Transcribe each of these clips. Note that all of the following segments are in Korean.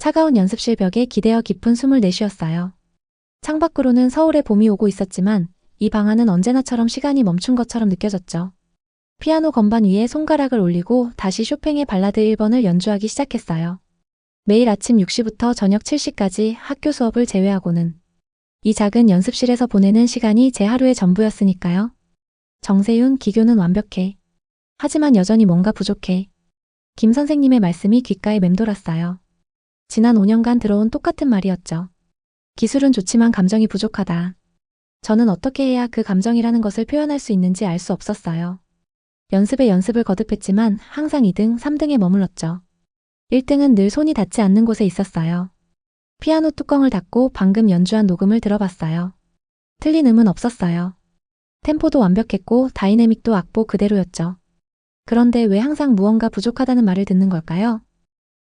차가운 연습실 벽에 기대어 깊은 숨을 내쉬었어요. 창밖으로는 서울의 봄이 오고 있었지만 이 방 안은 언제나처럼 시간이 멈춘 것처럼 느껴졌죠. 피아노 건반 위에 손가락을 올리고 다시 쇼팽의 발라드 1번을 연주하기 시작했어요. 매일 아침 6시부터 저녁 7시까지 학교 수업을 제외하고는 이 작은 연습실에서 보내는 시간이 제 하루의 전부였으니까요. 정세윤, 기교는 완벽해. 하지만 여전히 뭔가 부족해. 김 선생님의 말씀이 귓가에 맴돌았어요. 지난 5년간 들어온 똑같은 말이었죠. 기술은 좋지만 감정이 부족하다. 저는 어떻게 해야 그 감정이라는 것을 표현할 수 있는지 알 수 없었어요. 연습에 연습을 거듭했지만 항상 2등, 3등에 머물렀죠. 1등은 늘 손이 닿지 않는 곳에 있었어요. 피아노 뚜껑을 닫고 방금 연주한 녹음을 들어봤어요. 틀린 음은 없었어요. 템포도 완벽했고 다이내믹도 악보 그대로였죠. 그런데 왜 항상 무언가 부족하다는 말을 듣는 걸까요?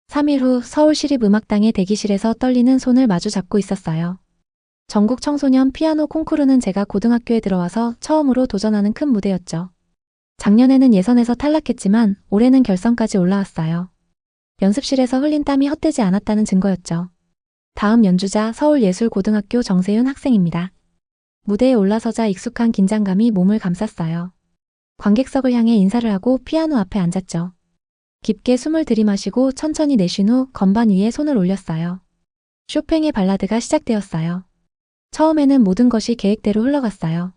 3일 후 서울시립음악당의 대기실에서 떨리는 손을 마주 잡고 있었어요. 전국 청소년 피아노 콩쿠르는 제가 고등학교에 들어와서 처음으로 도전하는 큰 무대였죠. 작년에는 예선에서 탈락했지만 올해는 결선까지 올라왔어요. 연습실에서 흘린 땀이 헛되지 않았다는 증거였죠. 다음 연주자 서울예술고등학교 정세윤 학생입니다. 무대에 올라서자 익숙한 긴장감이 몸을 감쌌어요. 관객석을 향해 인사를 하고 피아노 앞에 앉았죠. 깊게 숨을 들이마시고 천천히 내쉰 후 건반 위에 손을 올렸어요. 쇼팽의 발라드가 시작되었어요. 처음에는 모든 것이 계획대로 흘러갔어요.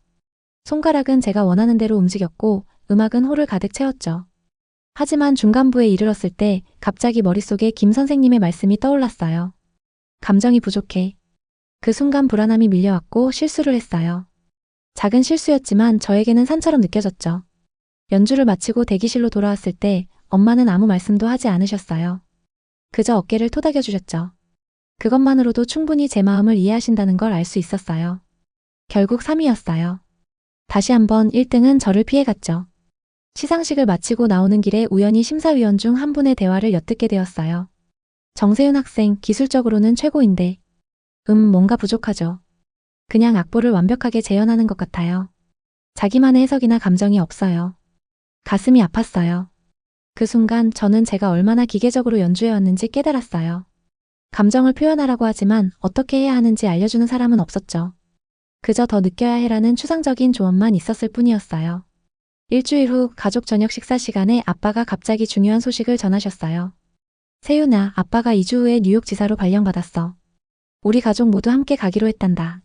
손가락은 제가 원하는 대로 움직였고 음악은 홀을 가득 채웠죠. 하지만 중간부에 이르렀을 때 갑자기 머릿속에 김 선생님의 말씀이 떠올랐어요. 감정이 부족해. 그 순간 불안함이 밀려왔고 실수를 했어요. 작은 실수였지만 저에게는 산처럼 느껴졌죠. 연주를 마치고 대기실로 돌아왔을 때 엄마는 아무 말씀도 하지 않으셨어요. 그저 어깨를 토닥여 주셨죠. 그것만으로도 충분히 제 마음을 이해하신다는 걸 알 수 있었어요. 결국 3위였어요. 다시 한번 1등은 저를 피해갔죠. 시상식을 마치고 나오는 길에 우연히 심사위원 중 한 분의 대화를 엿듣게 되었어요. 정세윤 학생, 기술적으로는 최고인데 뭔가 부족하죠. 그냥 악보를 완벽하게 재현하는 것 같아요. 자기만의 해석이나 감정이 없어요. 가슴이 아팠어요. 그 순간 저는 제가 얼마나 기계적으로 연주해왔는지 깨달았어요. 감정을 표현하라고 하지만 어떻게 해야 하는지 알려주는 사람은 없었죠. 그저 더 느껴야 해라는 추상적인 조언만 있었을 뿐이었어요. 일주일 후 가족 저녁 식사 시간에 아빠가 갑자기 중요한 소식을 전하셨어요. 세윤아, 아빠가 2주 후에 뉴욕 지사로 발령받았어. 우리 가족 모두 함께 가기로 했단다.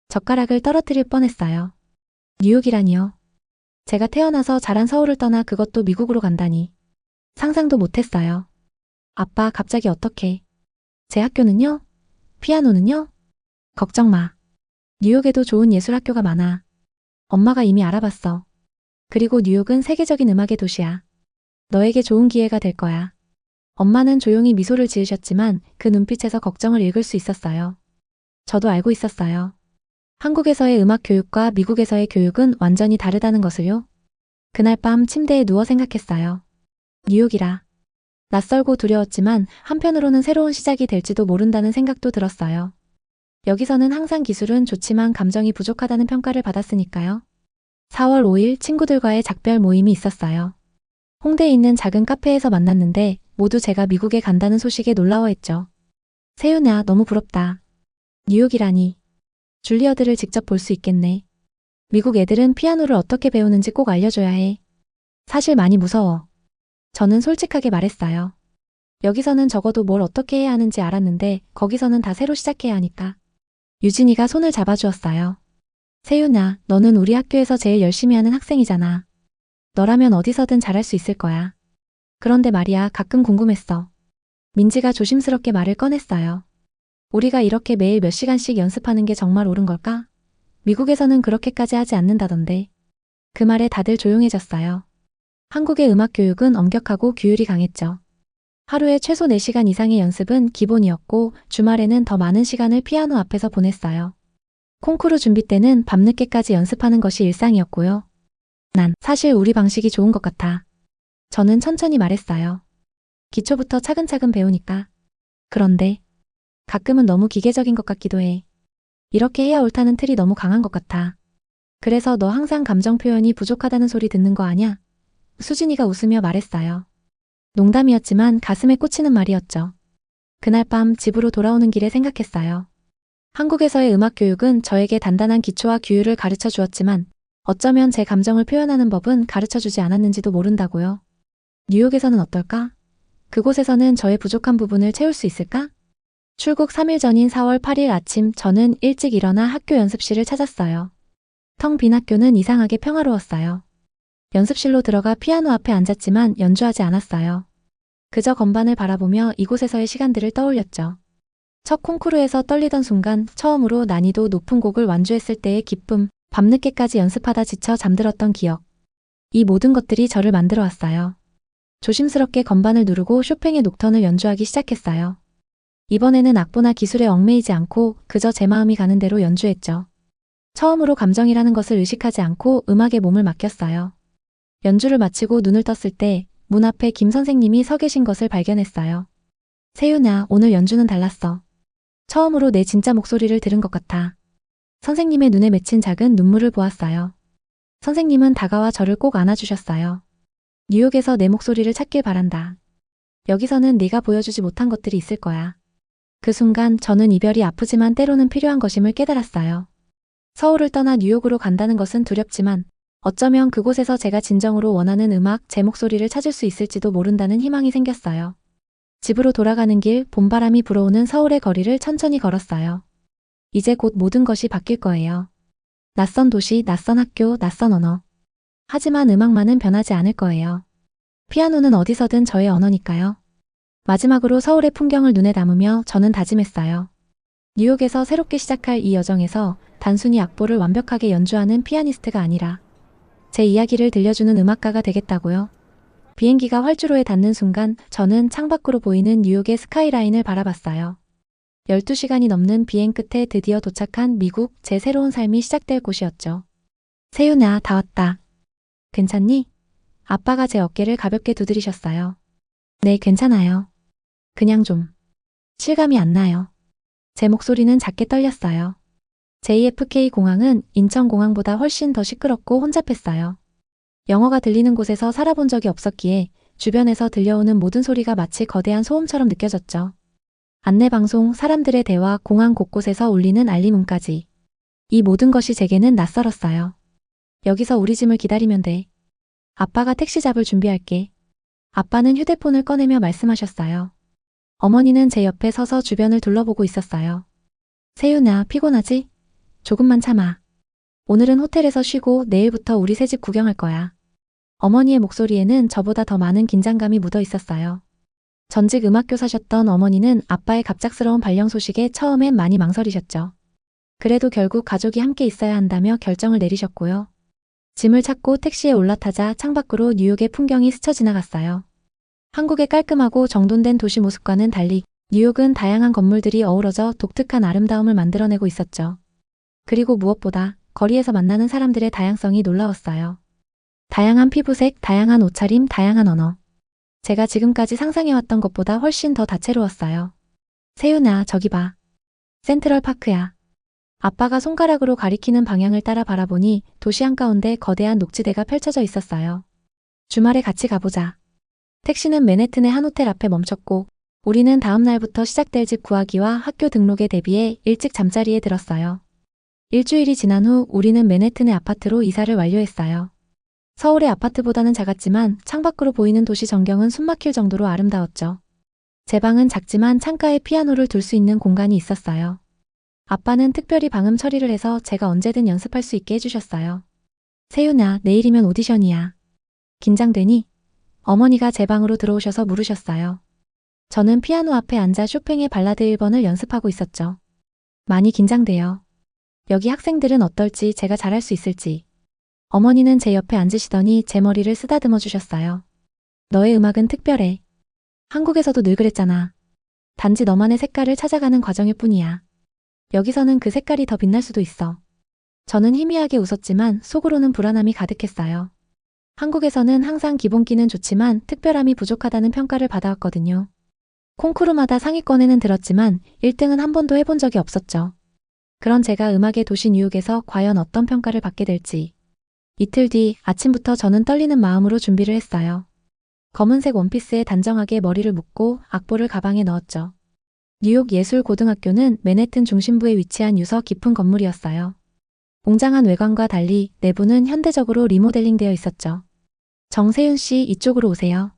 젓가락을 떨어뜨릴 뻔했어요. 뉴욕이라니요. 제가 태어나서 자란 서울을 떠나 그것도 미국으로 간다니. 상상도 못했어요. 아빠, 갑자기 어떻게? 제 학교는요? 피아노는요? 걱정 마. 뉴욕에도 좋은 예술 학교가 많아. 엄마가 이미 알아봤어. 그리고 뉴욕은 세계적인 음악의 도시야. 너에게 좋은 기회가 될 거야. 엄마는 조용히 미소를 지으셨지만 그 눈빛에서 걱정을 읽을 수 있었어요. 저도 알고 있었어요. 한국에서의 음악 교육과 미국에서의 교육은 완전히 다르다는 것을요. 그날 밤 침대에 누워 생각했어요. 뉴욕이라. 낯설고 두려웠지만 한편으로는 새로운 시작이 될지도 모른다는 생각도 들었어요. 여기서는 항상 기술은 좋지만 감정이 부족하다는 평가를 받았으니까요. 4월 5일 친구들과의 작별 모임이 있었어요. 홍대에 있는 작은 카페에서 만났는데 모두 제가 미국에 간다는 소식에 놀라워했죠. 세윤아, 너무 부럽다. 뉴욕이라니. 줄리어드를 직접 볼 수 있겠네. 미국 애들은 피아노를 어떻게 배우는지 꼭 알려줘야 해. 사실 많이 무서워. 저는 솔직하게 말했어요. 여기서는 적어도 뭘 어떻게 해야 하는지 알았는데 거기서는 다 새로 시작해야 하니까. 유진이가 손을 잡아주었어요. 세윤아, 너는 우리 학교에서 제일 열심히 하는 학생이잖아. 너라면 어디서든 잘할 수 있을 거야. 그런데 말이야, 가끔 궁금했어. 민지가 조심스럽게 말을 꺼냈어요. 우리가 이렇게 매일 몇 시간씩 연습하는 게 정말 옳은 걸까? 미국에서는 그렇게까지 하지 않는다던데. 그 말에 다들 조용해졌어요. 한국의 음악 교육은 엄격하고 규율이 강했죠. 하루에 최소 4시간 이상의 연습은 기본이었고 주말에는 더 많은 시간을 피아노 앞에서 보냈어요. 콩쿠르 준비 때는 밤늦게까지 연습하는 것이 일상이었고요. 난 사실 우리 방식이 좋은 것 같아. 저는 천천히 말했어요. 기초부터 차근차근 배우니까. 그런데 가끔은 너무 기계적인 것 같기도 해. 이렇게 해야 옳다는 틀이 너무 강한 것 같아. 그래서 너 항상 감정 표현이 부족하다는 소리 듣는 거 아냐? 수진이가 웃으며 말했어요. 농담이었지만 가슴에 꽂히는 말이었죠. 그날 밤 집으로 돌아오는 길에 생각했어요. 한국에서의 음악 교육은 저에게 단단한 기초와 규율을 가르쳐 주었지만 어쩌면 제 감정을 표현하는 법은 가르쳐 주지 않았는지도 모른다고요. 뉴욕에서는 어떨까? 그곳에서는 저의 부족한 부분을 채울 수 있을까? 출국 3일 전인 4월 8일 아침 저는 일찍 일어나 학교 연습실을 찾았어요. 텅 빈 학교는 이상하게 평화로웠어요. 연습실로 들어가 피아노 앞에 앉았지만 연주하지 않았어요. 그저 건반을 바라보며 이곳에서의 시간들을 떠올렸죠. 첫 콩쿠르에서 떨리던 순간 처음으로 난이도 높은 곡을 완주했을 때의 기쁨, 밤늦게까지 연습하다 지쳐 잠들었던 기억. 이 모든 것들이 저를 만들어 왔어요. 조심스럽게 건반을 누르고 쇼팽의 녹턴을 연주하기 시작했어요. 이번에는 악보나 기술에 얽매이지 않고 그저 제 마음이 가는 대로 연주했죠. 처음으로 감정이라는 것을 의식하지 않고 음악에 몸을 맡겼어요. 연주를 마치고 눈을 떴을 때 문 앞에 김 선생님이 서 계신 것을 발견했어요. 세윤아, 오늘 연주는 달랐어. 처음으로 내 진짜 목소리를 들은 것 같아. 선생님의 눈에 맺힌 작은 눈물을 보았어요. 선생님은 다가와 저를 꼭 안아주셨어요. 뉴욕에서 내 목소리를 찾길 바란다. 여기서는 네가 보여주지 못한 것들이 있을 거야. 그 순간 저는 이별이 아프지만 때로는 필요한 것임을 깨달았어요. 서울을 떠나 뉴욕으로 간다는 것은 두렵지만 어쩌면 그곳에서 제가 진정으로 원하는 음악, 제 목소리를 찾을 수 있을지도 모른다는 희망이 생겼어요. 집으로 돌아가는 길, 봄바람이 불어오는 서울의 거리를 천천히 걸었어요. 이제 곧 모든 것이 바뀔 거예요. 낯선 도시, 낯선 학교, 낯선 언어. 하지만 음악만은 변하지 않을 거예요. 피아노는 어디서든 저의 언어니까요. 마지막으로 서울의 풍경을 눈에 담으며 저는 다짐했어요. 뉴욕에서 새롭게 시작할 이 여정에서 단순히 악보를 완벽하게 연주하는 피아니스트가 아니라 제 이야기를 들려주는 음악가가 되겠다고요. 비행기가 활주로에 닿는 순간 저는 창밖으로 보이는 뉴욕의 스카이라인을 바라봤어요. 12시간이 넘는 비행 끝에 드디어 도착한 미국, 제 새로운 삶이 시작될 곳이었죠. 세윤아, 다 왔다. 괜찮니? 아빠가 제 어깨를 가볍게 두드리셨어요. 네, 괜찮아요. 그냥 좀 실감이 안 나요. 제 목소리는 작게 떨렸어요. JFK 공항은 인천공항보다 훨씬 더 시끄럽고 혼잡했어요. 영어가 들리는 곳에서 살아본 적이 없었기에 주변에서 들려오는 모든 소리가 마치 거대한 소음처럼 느껴졌죠. 안내방송, 사람들의 대화, 공항 곳곳에서 울리는 알림음까지. 이 모든 것이 제게는 낯설었어요. 여기서 우리 짐을 기다리면 돼. 아빠가 택시 잡을 준비할게. 아빠는 휴대폰을 꺼내며 말씀하셨어요. 어머니는 제 옆에 서서 주변을 둘러보고 있었어요. 세윤아, 피곤하지? 조금만 참아. 오늘은 호텔에서 쉬고 내일부터 우리 새집 구경할 거야. 어머니의 목소리에는 저보다 더 많은 긴장감이 묻어 있었어요. 전직 음악교사셨던 어머니는 아빠의 갑작스러운 발령 소식에 처음엔 많이 망설이셨죠. 그래도 결국 가족이 함께 있어야 한다며 결정을 내리셨고요. 짐을 찾고 택시에 올라타자 창밖으로 뉴욕의 풍경이 스쳐 지나갔어요. 한국의 깔끔하고 정돈된 도시 모습과는 달리 뉴욕은 다양한 건물들이 어우러져 독특한 아름다움을 만들어내고 있었죠. 그리고 무엇보다 거리에서 만나는 사람들의 다양성이 놀라웠어요. 다양한 피부색, 다양한 옷차림, 다양한 언어. 제가 지금까지 상상해왔던 것보다 훨씬 더 다채로웠어요. 세윤아, 저기 봐. 센트럴 파크야. 아빠가 손가락으로 가리키는 방향을 따라 바라보니 도시 한가운데 거대한 녹지대가 펼쳐져 있었어요. 주말에 같이 가보자. 택시는 맨해튼의 한 호텔 앞에 멈췄고 우리는 다음 날부터 시작될 집 구하기와 학교 등록에 대비해 일찍 잠자리에 들었어요. 일주일이 지난 후 우리는 맨해튼의 아파트로 이사를 완료했어요. 서울의 아파트보다는 작았지만 창밖으로 보이는 도시 전경은 숨막힐 정도로 아름다웠죠. 제 방은 작지만 창가에 피아노를 둘 수 있는 공간이 있었어요. 아빠는 특별히 방음 처리를 해서 제가 언제든 연습할 수 있게 해주셨어요. 세윤아, 내일이면 오디션이야. 긴장되니? 어머니가 제 방으로 들어오셔서 물으셨어요. 저는 피아노 앞에 앉아 쇼팽의 발라드 1번을 연습하고 있었죠. 많이 긴장돼요. 여기 학생들은 어떨지, 제가 잘할 수 있을지. 어머니는 제 옆에 앉으시더니 제 머리를 쓰다듬어 주셨어요. 너의 음악은 특별해. 한국에서도 늘 그랬잖아. 단지 너만의 색깔을 찾아가는 과정일 뿐이야. 여기서는 그 색깔이 더 빛날 수도 있어. 저는 희미하게 웃었지만 속으로는 불안함이 가득했어요. 한국에서는 항상 기본기는 좋지만 특별함이 부족하다는 평가를 받아왔거든요. 콩쿠르마다 상위권에는 들었지만 1등은 한 번도 해본 적이 없었죠. 그런 제가 음악의 도시 뉴욕에서 과연 어떤 평가를 받게 될지. 이틀 뒤 아침부터 저는 떨리는 마음으로 준비를 했어요. 검은색 원피스에 단정하게 머리를 묶고 악보를 가방에 넣었죠. 뉴욕 예술고등학교는 맨해튼 중심부에 위치한 유서 깊은 건물이었어요. 웅장한 외관과 달리 내부는 현대적으로 리모델링되어 있었죠. 정세윤 씨, 이쪽으로 오세요.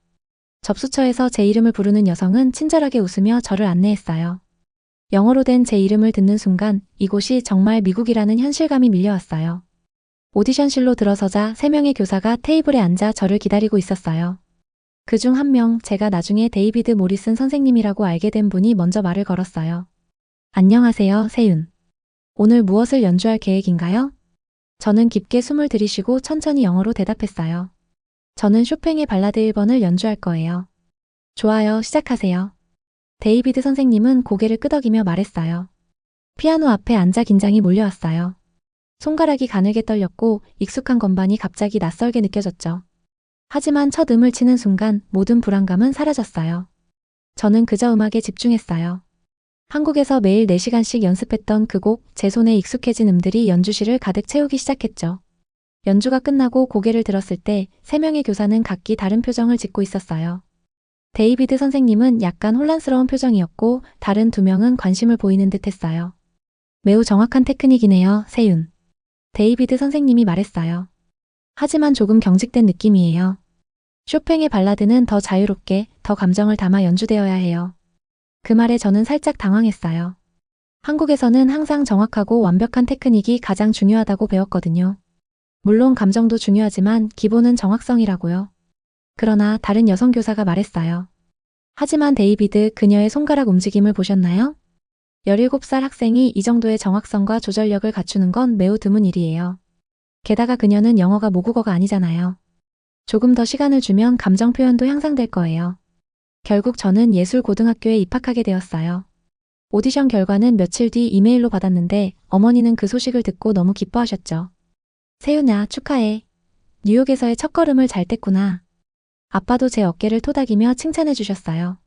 접수처에서 제 이름을 부르는 여성은 친절하게 웃으며 저를 안내했어요. 영어로 된 제 이름을 듣는 순간 이곳이 정말 미국이라는 현실감이 밀려왔어요. 오디션실로 들어서자 3명의 교사가 테이블에 앉아 저를 기다리고 있었어요. 그중 한 명, 제가 나중에 데이비드 모리슨 선생님이라고 알게 된 분이 먼저 말을 걸었어요. 안녕하세요, 세윤. 오늘 무엇을 연주할 계획인가요? 저는 깊게 숨을 들이쉬고 천천히 영어로 대답했어요. 저는 쇼팽의 발라드 1번을 연주할 거예요. 좋아요, 시작하세요. 데이비드 선생님은 고개를 끄덕이며 말했어요. 피아노 앞에 앉아 긴장이 몰려왔어요. 손가락이 가늘게 떨렸고 익숙한 건반이 갑자기 낯설게 느껴졌죠. 하지만 첫 음을 치는 순간 모든 불안감은 사라졌어요. 저는 그저 음악에 집중했어요. 한국에서 매일 4시간씩 연습했던 그 곡, 제 손에 익숙해진 음들이 연주실을 가득 채우기 시작했죠. 연주가 끝나고 고개를 들었을 때 3명의 교사는 각기 다른 표정을 짓고 있었어요. 데이비드 선생님은 약간 혼란스러운 표정이었고 다른 2명은 관심을 보이는 듯 했어요. 매우 정확한 테크닉이네요, 세윤. 데이비드 선생님이 말했어요. 하지만 조금 경직된 느낌이에요. 쇼팽의 발라드는 더 자유롭게, 더 감정을 담아 연주되어야 해요. 그 말에 저는 살짝 당황했어요. 한국에서는 항상 정확하고 완벽한 테크닉이 가장 중요하다고 배웠거든요. 물론 감정도 중요하지만 기본은 정확성이라고요. 그러나 다른 여성 교사가 말했어요. 하지만 데이비드, 그녀의 손가락 움직임을 보셨나요? 17살 학생이 이 정도의 정확성과 조절력을 갖추는 건 매우 드문 일이에요. 게다가 그녀는 영어가 모국어가 아니잖아요. 조금 더 시간을 주면 감정 표현도 향상될 거예요. 결국 저는 예술고등학교에 입학하게 되었어요. 오디션 결과는 며칠 뒤 이메일로 받았는데 어머니는 그 소식을 듣고 너무 기뻐하셨죠. 세윤아, 축하해. 뉴욕에서의 첫걸음을 잘 뗐구나. 아빠도 제 어깨를 토닥이며 칭찬해 주셨어요.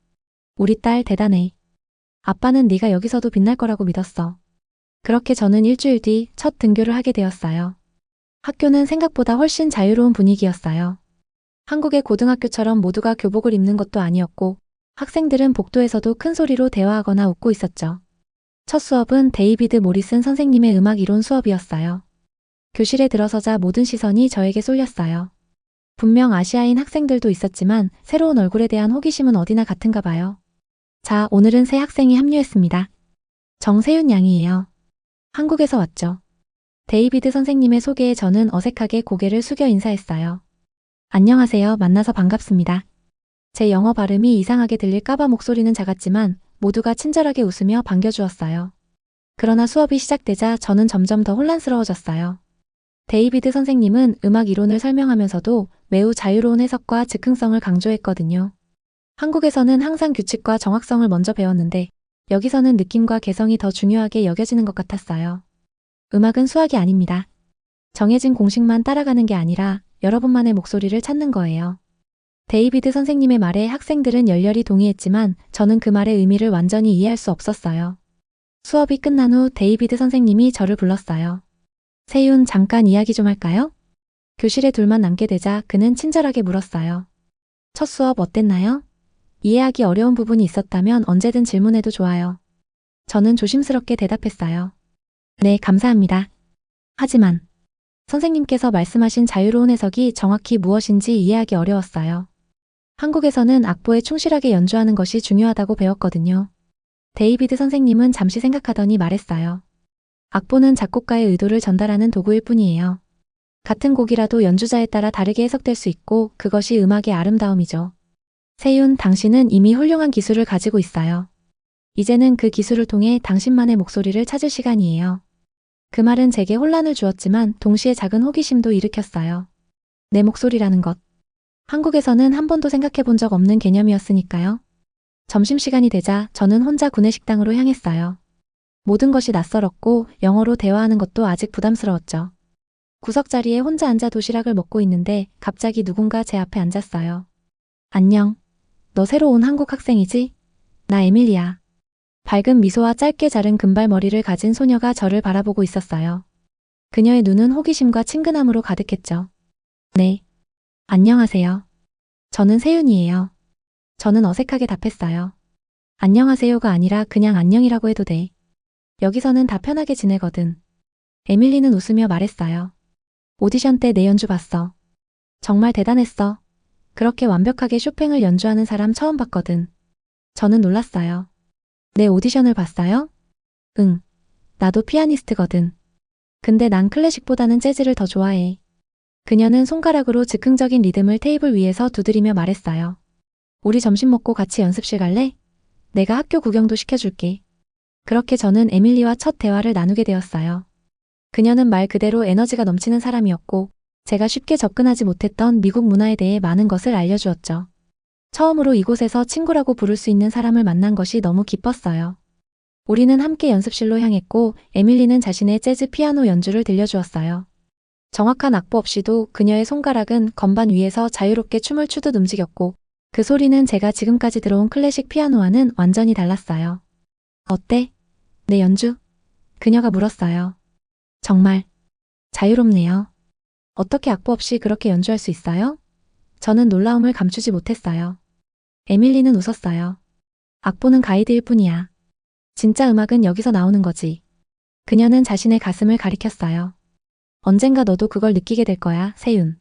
우리 딸 대단해. 아빠는 네가 여기서도 빛날 거라고 믿었어. 그렇게 저는 일주일 뒤 첫 등교를 하게 되었어요. 학교는 생각보다 훨씬 자유로운 분위기였어요. 한국의 고등학교처럼 모두가 교복을 입는 것도 아니었고 학생들은 복도에서도 큰 소리로 대화하거나 웃고 있었죠. 첫 수업은 데이비드 모리슨 선생님의 음악 이론 수업이었어요. 교실에 들어서자 모든 시선이 저에게 쏠렸어요. 분명 아시아인 학생들도 있었지만 새로운 얼굴에 대한 호기심은 어디나 같은가 봐요. 자, 오늘은 새 학생이 합류했습니다. 정세윤 양이에요. 한국에서 왔죠. 데이비드 선생님의 소개에 저는 어색하게 고개를 숙여 인사했어요. 안녕하세요. 만나서 반갑습니다. 제 영어 발음이 이상하게 들릴까봐 목소리는 작았지만 모두가 친절하게 웃으며 반겨주었어요. 그러나 수업이 시작되자 저는 점점 더 혼란스러워졌어요. 데이비드 선생님은 음악 이론을 설명하면서도 매우 자유로운 해석과 즉흥성을 강조했거든요. 한국에서는 항상 규칙과 정확성을 먼저 배웠는데 여기서는 느낌과 개성이 더 중요하게 여겨지는 것 같았어요. 음악은 수학이 아닙니다. 정해진 공식만 따라가는 게 아니라 여러분만의 목소리를 찾는 거예요. 데이비드 선생님의 말에 학생들은 열렬히 동의했지만 저는 그 말의 의미를 완전히 이해할 수 없었어요. 수업이 끝난 후 데이비드 선생님이 저를 불렀어요. 세윤, 잠깐 이야기 좀 할까요? 교실에 둘만 남게 되자 그는 친절하게 물었어요. 첫 수업 어땠나요? 이해하기 어려운 부분이 있었다면 언제든 질문해도 좋아요. 저는 조심스럽게 대답했어요. 네, 감사합니다. 하지만 선생님께서 말씀하신 자유로운 해석이 정확히 무엇인지 이해하기 어려웠어요. 한국에서는 악보에 충실하게 연주하는 것이 중요하다고 배웠거든요. 데이비드 선생님은 잠시 생각하더니 말했어요. 악보는 작곡가의 의도를 전달하는 도구일 뿐이에요. 같은 곡이라도 연주자에 따라 다르게 해석될 수 있고 그것이 음악의 아름다움이죠. 세윤, 당신은 이미 훌륭한 기술을 가지고 있어요. 이제는 그 기술을 통해 당신만의 목소리를 찾을 시간이에요. 그 말은 제게 혼란을 주었지만 동시에 작은 호기심도 일으켰어요. 내 목소리라는 것. 한국에서는 한 번도 생각해 본 적 없는 개념이었으니까요. 점심시간이 되자 저는 혼자 구내식당으로 향했어요. 모든 것이 낯설었고 영어로 대화하는 것도 아직 부담스러웠죠. 구석자리에 혼자 앉아 도시락을 먹고 있는데 갑자기 누군가 제 앞에 앉았어요. 안녕. 너 새로 온 한국 학생이지? 나 에밀리야. 밝은 미소와 짧게 자른 금발머리를 가진 소녀가 저를 바라보고 있었어요. 그녀의 눈은 호기심과 친근함으로 가득했죠. 네. 안녕하세요. 저는 세윤이에요. 저는 어색하게 답했어요. 안녕하세요가 아니라 그냥 안녕이라고 해도 돼. 여기서는 다 편하게 지내거든. 에밀리는 웃으며 말했어요. 오디션 때 내 연주 봤어. 정말 대단했어. 그렇게 완벽하게 쇼팽을 연주하는 사람 처음 봤거든. 저는 놀랐어요. 내 오디션을 봤어요? 응. 나도 피아니스트거든. 근데 난 클래식보다는 재즈를 더 좋아해. 그녀는 손가락으로 즉흥적인 리듬을 테이블 위에서 두드리며 말했어요. 우리 점심 먹고 같이 연습실 갈래? 내가 학교 구경도 시켜줄게. 그렇게 저는 에밀리와 첫 대화를 나누게 되었어요. 그녀는 말 그대로 에너지가 넘치는 사람이었고 제가 쉽게 접근하지 못했던 미국 문화에 대해 많은 것을 알려주었죠. 처음으로 이곳에서 친구라고 부를 수 있는 사람을 만난 것이 너무 기뻤어요. 우리는 함께 연습실로 향했고 에밀리는 자신의 재즈 피아노 연주를 들려주었어요. 정확한 악보 없이도 그녀의 손가락은 건반 위에서 자유롭게 춤을 추듯 움직였고 그 소리는 제가 지금까지 들어온 클래식 피아노와는 완전히 달랐어요. 어때? 내 연주? 그녀가 물었어요. 정말 자유롭네요. 어떻게 악보 없이 그렇게 연주할 수 있어요? 저는 놀라움을 감추지 못했어요. 에밀리는 웃었어요. 악보는 가이드일 뿐이야. 진짜 음악은 여기서 나오는 거지. 그녀는 자신의 가슴을 가리켰어요. 언젠가 너도 그걸 느끼게 될 거야, 세윤.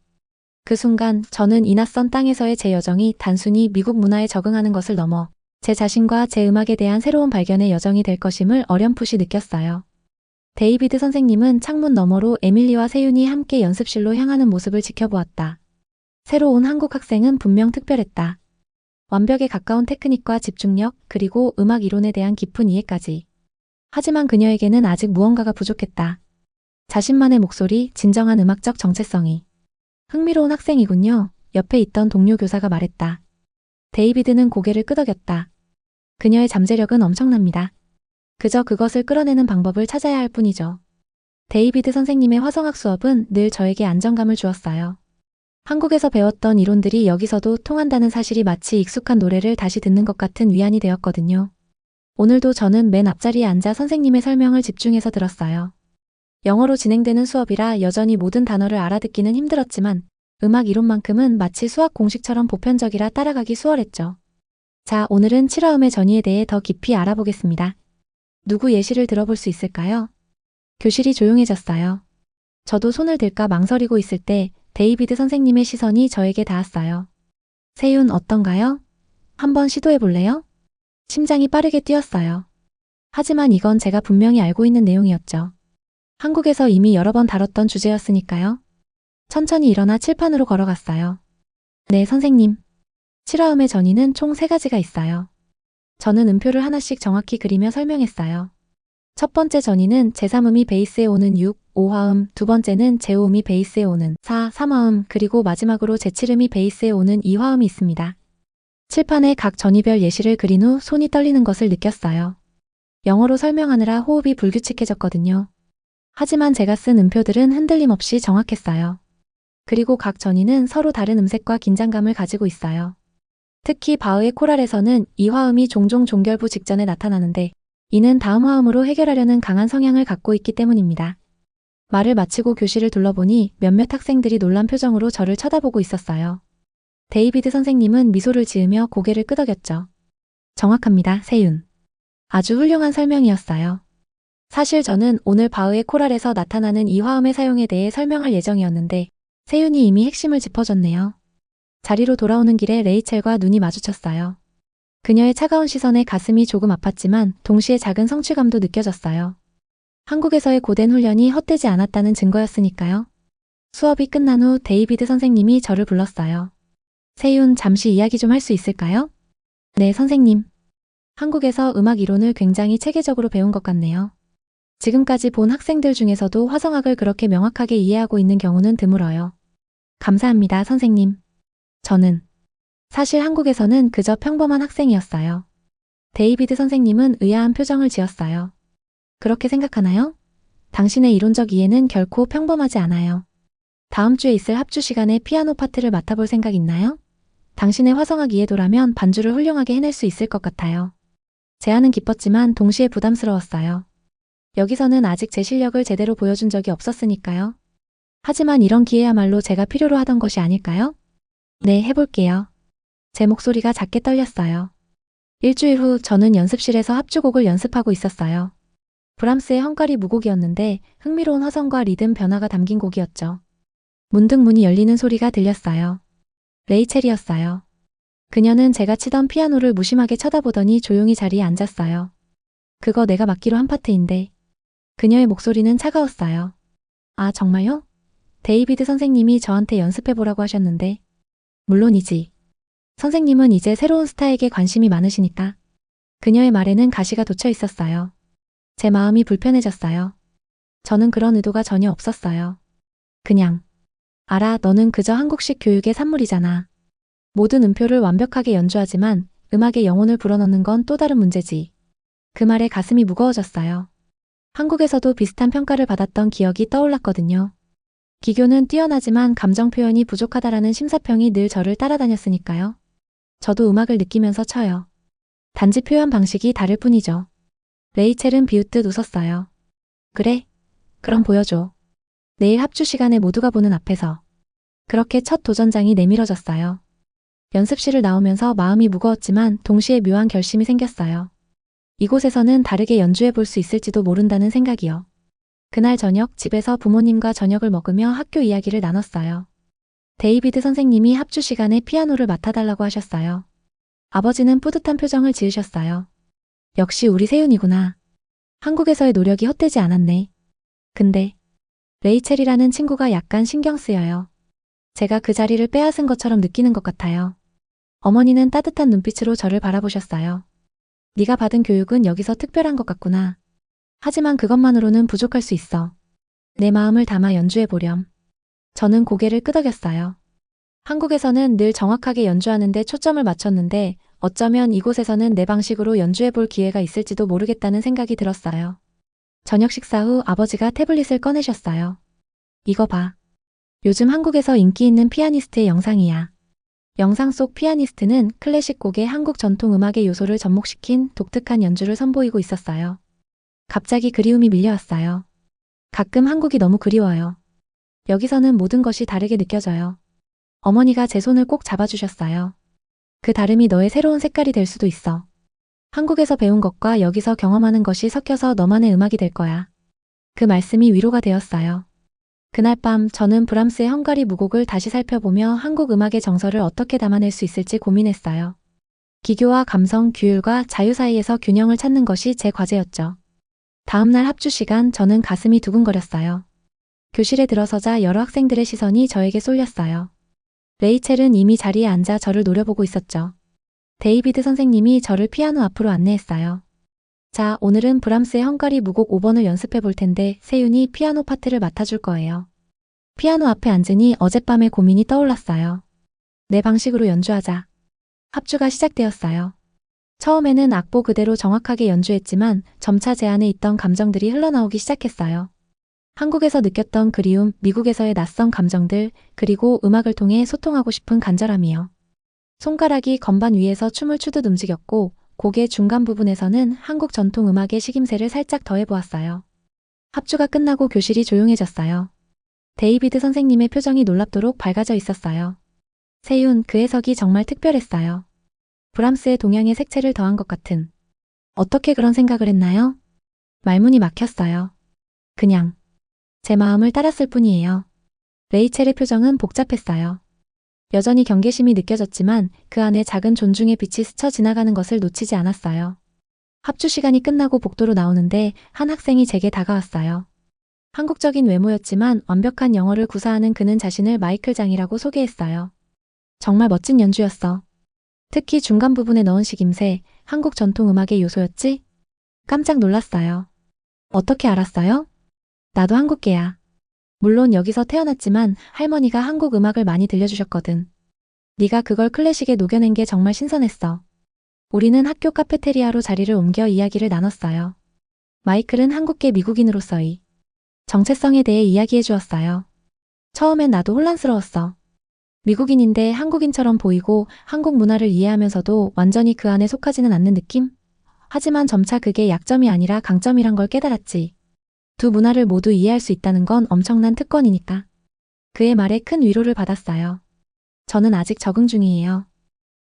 그 순간 저는 이 낯선 땅에서의 제 여정이 단순히 미국 문화에 적응하는 것을 넘어 제 자신과 제 음악에 대한 새로운 발견의 여정이 될 것임을 어렴풋이 느꼈어요. 데이비드 선생님은 창문 너머로 에밀리와 세윤이 함께 연습실로 향하는 모습을 지켜보았다. 새로 온 한국 학생은 분명 특별했다. 완벽에 가까운 테크닉과 집중력, 그리고 음악 이론에 대한 깊은 이해까지. 하지만 그녀에게는 아직 무언가가 부족했다. 자신만의 목소리, 진정한 음악적 정체성이. 흥미로운 학생이군요. 옆에 있던 동료 교사가 말했다. 데이비드는 고개를 끄덕였다. 그녀의 잠재력은 엄청납니다. 그저 그것을 끌어내는 방법을 찾아야 할 뿐이죠. 데이비드 선생님의 화성학 수업은 늘 저에게 안정감을 주었어요. 한국에서 배웠던 이론들이 여기서도 통한다는 사실이 마치 익숙한 노래를 다시 듣는 것 같은 위안이 되었거든요. 오늘도 저는 맨 앞자리에 앉아 선생님의 설명을 집중해서 들었어요. 영어로 진행되는 수업이라 여전히 모든 단어를 알아듣기는 힘들었지만 음악 이론만큼은 마치 수학 공식처럼 보편적이라 따라가기 수월했죠. 자, 오늘은 7화음의 전이에 대해 더 깊이 알아보겠습니다. 누구 예시를 들어볼 수 있을까요? 교실이 조용해졌어요. 저도 손을 들까 망설이고 있을 때 데이비드 선생님의 시선이 저에게 닿았어요. 세윤 어떤가요? 한번 시도해 볼래요? 심장이 빠르게 뛰었어요. 하지만 이건 제가 분명히 알고 있는 내용이었죠. 한국에서 이미 여러 번 다뤘던 주제였으니까요. 천천히 일어나 칠판으로 걸어갔어요. 네, 선생님. 7화음의 전이는 총 3가지가 있어요. 저는 음표를 하나씩 정확히 그리며 설명했어요. 첫 번째 전이는 제3음이 베이스에 오는 6, 5화음, 두 번째는 제5음이 베이스에 오는 4, 3화음, 그리고 마지막으로 제7음이 베이스에 오는 2화음이 있습니다. 칠판에 각 전이별 예시를 그린 후 손이 떨리는 것을 느꼈어요. 영어로 설명하느라 호흡이 불규칙해졌거든요. 하지만 제가 쓴 음표들은 흔들림 없이 정확했어요. 그리고 각 전이는 서로 다른 음색과 긴장감을 가지고 있어요. 특히 바흐의 코랄에서는 이 화음이 종종 종결부 직전에 나타나는데 이는 다음 화음으로 해결하려는 강한 성향을 갖고 있기 때문입니다. 말을 마치고 교실을 둘러보니 몇몇 학생들이 놀란 표정으로 저를 쳐다보고 있었어요. 데이비드 선생님은 미소를 지으며 고개를 끄덕였죠. 정확합니다, 세윤. 아주 훌륭한 설명이었어요. 사실 저는 오늘 바흐의 코랄에서 나타나는 이 화음의 사용에 대해 설명할 예정이었는데 세윤이 이미 핵심을 짚어줬네요. 자리로 돌아오는 길에 레이첼과 눈이 마주쳤어요. 그녀의 차가운 시선에 가슴이 조금 아팠지만 동시에 작은 성취감도 느껴졌어요. 한국에서의 고된 훈련이 헛되지 않았다는 증거였으니까요. 수업이 끝난 후 데이비드 선생님이 저를 불렀어요. 세윤, 잠시 이야기 좀 할 수 있을까요? 네, 선생님. 한국에서 음악 이론을 굉장히 체계적으로 배운 것 같네요. 지금까지 본 학생들 중에서도 화성학을 그렇게 명확하게 이해하고 있는 경우는 드물어요. 감사합니다, 선생님. 저는 사실 한국에서는 그저 평범한 학생이었어요. 데이비드 선생님은 의아한 표정을 지었어요. 그렇게 생각하나요? 당신의 이론적 이해는 결코 평범하지 않아요. 다음 주에 있을 합주 시간에 피아노 파트를 맡아볼 생각 있나요? 당신의 화성학 이해도라면 반주를 훌륭하게 해낼 수 있을 것 같아요. 제안은 기뻤지만 동시에 부담스러웠어요. 여기서는 아직 제 실력을 제대로 보여준 적이 없었으니까요. 하지만 이런 기회야말로 제가 필요로 하던 것이 아닐까요? 네, 해볼게요. 제 목소리가 작게 떨렸어요. 일주일 후 저는 연습실에서 합주곡을 연습하고 있었어요. 브람스의 헝가리 무곡이었는데 흥미로운 화성과 리듬 변화가 담긴 곡이었죠. 문득 문이 열리는 소리가 들렸어요. 레이첼이었어요. 그녀는 제가 치던 피아노를 무심하게 쳐다보더니 조용히 자리에 앉았어요. 그거 내가 맡기로 한 파트인데. 그녀의 목소리는 차가웠어요. 아, 정말요? 데이비드 선생님이 저한테 연습해보라고 하셨는데. 물론이지. 선생님은 이제 새로운 스타에게 관심이 많으시니까. 그녀의 말에는 가시가 돋쳐 있었어요. 제 마음이 불편해졌어요. 저는 그런 의도가 전혀 없었어요. 그냥. 알아, 너는 그저 한국식 교육의 산물이잖아. 모든 음표를 완벽하게 연주하지만 음악의 영혼을 불어넣는 건 또 다른 문제지. 그 말에 가슴이 무거워졌어요. 한국에서도 비슷한 평가를 받았던 기억이 떠올랐거든요. 기교는 뛰어나지만 감정 표현이 부족하다라는 심사평이 늘 저를 따라다녔으니까요. 저도 음악을 느끼면서 쳐요. 단지 표현 방식이 다를 뿐이죠. 레이첼은 비웃듯 웃었어요. 그래? 그럼 보여줘. 내일 합주 시간에 모두가 보는 앞에서. 그렇게 첫 도전장이 내밀어졌어요. 연습실을 나오면서 마음이 무거웠지만 동시에 묘한 결심이 생겼어요. 이곳에서는 다르게 연주해 볼 수 있을지도 모른다는 생각이요. 그날 저녁 집에서 부모님과 저녁을 먹으며 학교 이야기를 나눴어요. 데이비드 선생님이 합주 시간에 피아노를 맡아달라고 하셨어요. 아버지는 뿌듯한 표정을 지으셨어요. 역시 우리 세윤이구나. 한국에서의 노력이 헛되지 않았네. 근데 레이첼이라는 친구가 약간 신경 쓰여요. 제가 그 자리를 빼앗은 것처럼 느끼는 것 같아요. 어머니는 따뜻한 눈빛으로 저를 바라보셨어요. 네가 받은 교육은 여기서 특별한 것 같구나. 하지만 그것만으로는 부족할 수 있어. 내 마음을 담아 연주해보렴. 저는 고개를 끄덕였어요. 한국에서는 늘 정확하게 연주하는데 초점을 맞췄는데 어쩌면 이곳에서는 내 방식으로 연주해볼 기회가 있을지도 모르겠다는 생각이 들었어요. 저녁 식사 후 아버지가 태블릿을 꺼내셨어요. 이거 봐. 요즘 한국에서 인기 있는 피아니스트의 영상이야. 영상 속 피아니스트는 클래식 곡의 한국 전통 음악의 요소를 접목시킨 독특한 연주를 선보이고 있었어요. 갑자기 그리움이 밀려왔어요. 가끔 한국이 너무 그리워요. 여기서는 모든 것이 다르게 느껴져요. 어머니가 제 손을 꼭 잡아주셨어요. 그 다름이 너의 새로운 색깔이 될 수도 있어. 한국에서 배운 것과 여기서 경험하는 것이 섞여서 너만의 음악이 될 거야. 그 말씀이 위로가 되었어요. 그날 밤 저는 브람스의 헝가리 무곡을 다시 살펴보며 한국 음악의 정서를 어떻게 담아낼 수 있을지 고민했어요. 기교와 감성, 규율과 자유 사이에서 균형을 찾는 것이 제 과제였죠. 다음날 합주 시간 저는 가슴이 두근거렸어요. 교실에 들어서자 여러 학생들의 시선이 저에게 쏠렸어요. 레이첼은 이미 자리에 앉아 저를 노려보고 있었죠. 데이비드 선생님이 저를 피아노 앞으로 안내했어요. 자, 오늘은 브람스의 헝가리 무곡 5번을 연습해 볼 텐데 세윤이 피아노 파트를 맡아줄 거예요. 피아노 앞에 앉으니 어젯밤의 고민이 떠올랐어요. 내 방식으로 연주하자. 합주가 시작되었어요. 처음에는 악보 그대로 정확하게 연주했지만 점차 제 안에 있던 감정들이 흘러나오기 시작했어요. 한국에서 느꼈던 그리움, 미국에서의 낯선 감정들, 그리고 음악을 통해 소통하고 싶은 간절함이요. 손가락이 건반 위에서 춤을 추듯 움직였고 곡의 중간 부분에서는 한국 전통 음악의 식임새를 살짝 더해보았어요. 합주가 끝나고 교실이 조용해졌어요. 데이비드 선생님의 표정이 놀랍도록 밝아져 있었어요. 세윤, 그 해석이 정말 특별했어요. 브람스의 동양의 색채를 더한 것 같은. 어떻게 그런 생각을 했나요? 말문이 막혔어요. 그냥 제 마음을 따랐을 뿐이에요. 레이첼의 표정은 복잡했어요. 여전히 경계심이 느껴졌지만 그 안에 작은 존중의 빛이 스쳐 지나가는 것을 놓치지 않았어요. 합주 시간이 끝나고 복도로 나오는데 한 학생이 제게 다가왔어요. 한국적인 외모였지만 완벽한 영어를 구사하는 그는 자신을 마이클 장이라고 소개했어요. 정말 멋진 연주였어. 특히 중간 부분에 넣은 식임새, 한국 전통 음악의 요소였지? 깜짝 놀랐어요. 어떻게 알았어요? 나도 한국계야. 물론 여기서 태어났지만 할머니가 한국 음악을 많이 들려주셨거든. 네가 그걸 클래식에 녹여낸 게 정말 신선했어. 우리는 학교 카페테리아로 자리를 옮겨 이야기를 나눴어요. 마이클은 한국계 미국인으로서의 정체성에 대해 이야기해 주었어요. 처음엔 나도 혼란스러웠어. 미국인인데 한국인처럼 보이고 한국 문화를 이해하면서도 완전히 그 안에 속하지는 않는 느낌? 하지만 점차 그게 약점이 아니라 강점이란 걸 깨달았지. 두 문화를 모두 이해할 수 있다는 건 엄청난 특권이니까. 그의 말에 큰 위로를 받았어요. 저는 아직 적응 중이에요.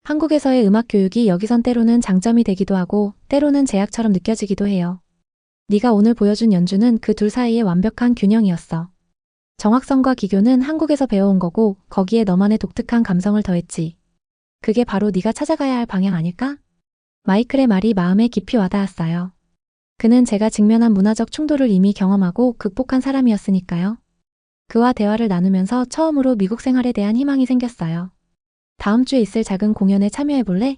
한국에서의 음악 교육이 여기선 때로는 장점이 되기도 하고 때로는 제약처럼 느껴지기도 해요. 네가 오늘 보여준 연주는 그 둘 사이의 완벽한 균형이었어. 정확성과 기교는 한국에서 배워온 거고 거기에 너만의 독특한 감성을 더했지. 그게 바로 네가 찾아가야 할 방향 아닐까? 마이클의 말이 마음에 깊이 와닿았어요. 그는 제가 직면한 문화적 충돌을 이미 경험하고 극복한 사람이었으니까요. 그와 대화를 나누면서 처음으로 미국 생활에 대한 희망이 생겼어요. 다음 주에 있을 작은 공연에 참여해볼래?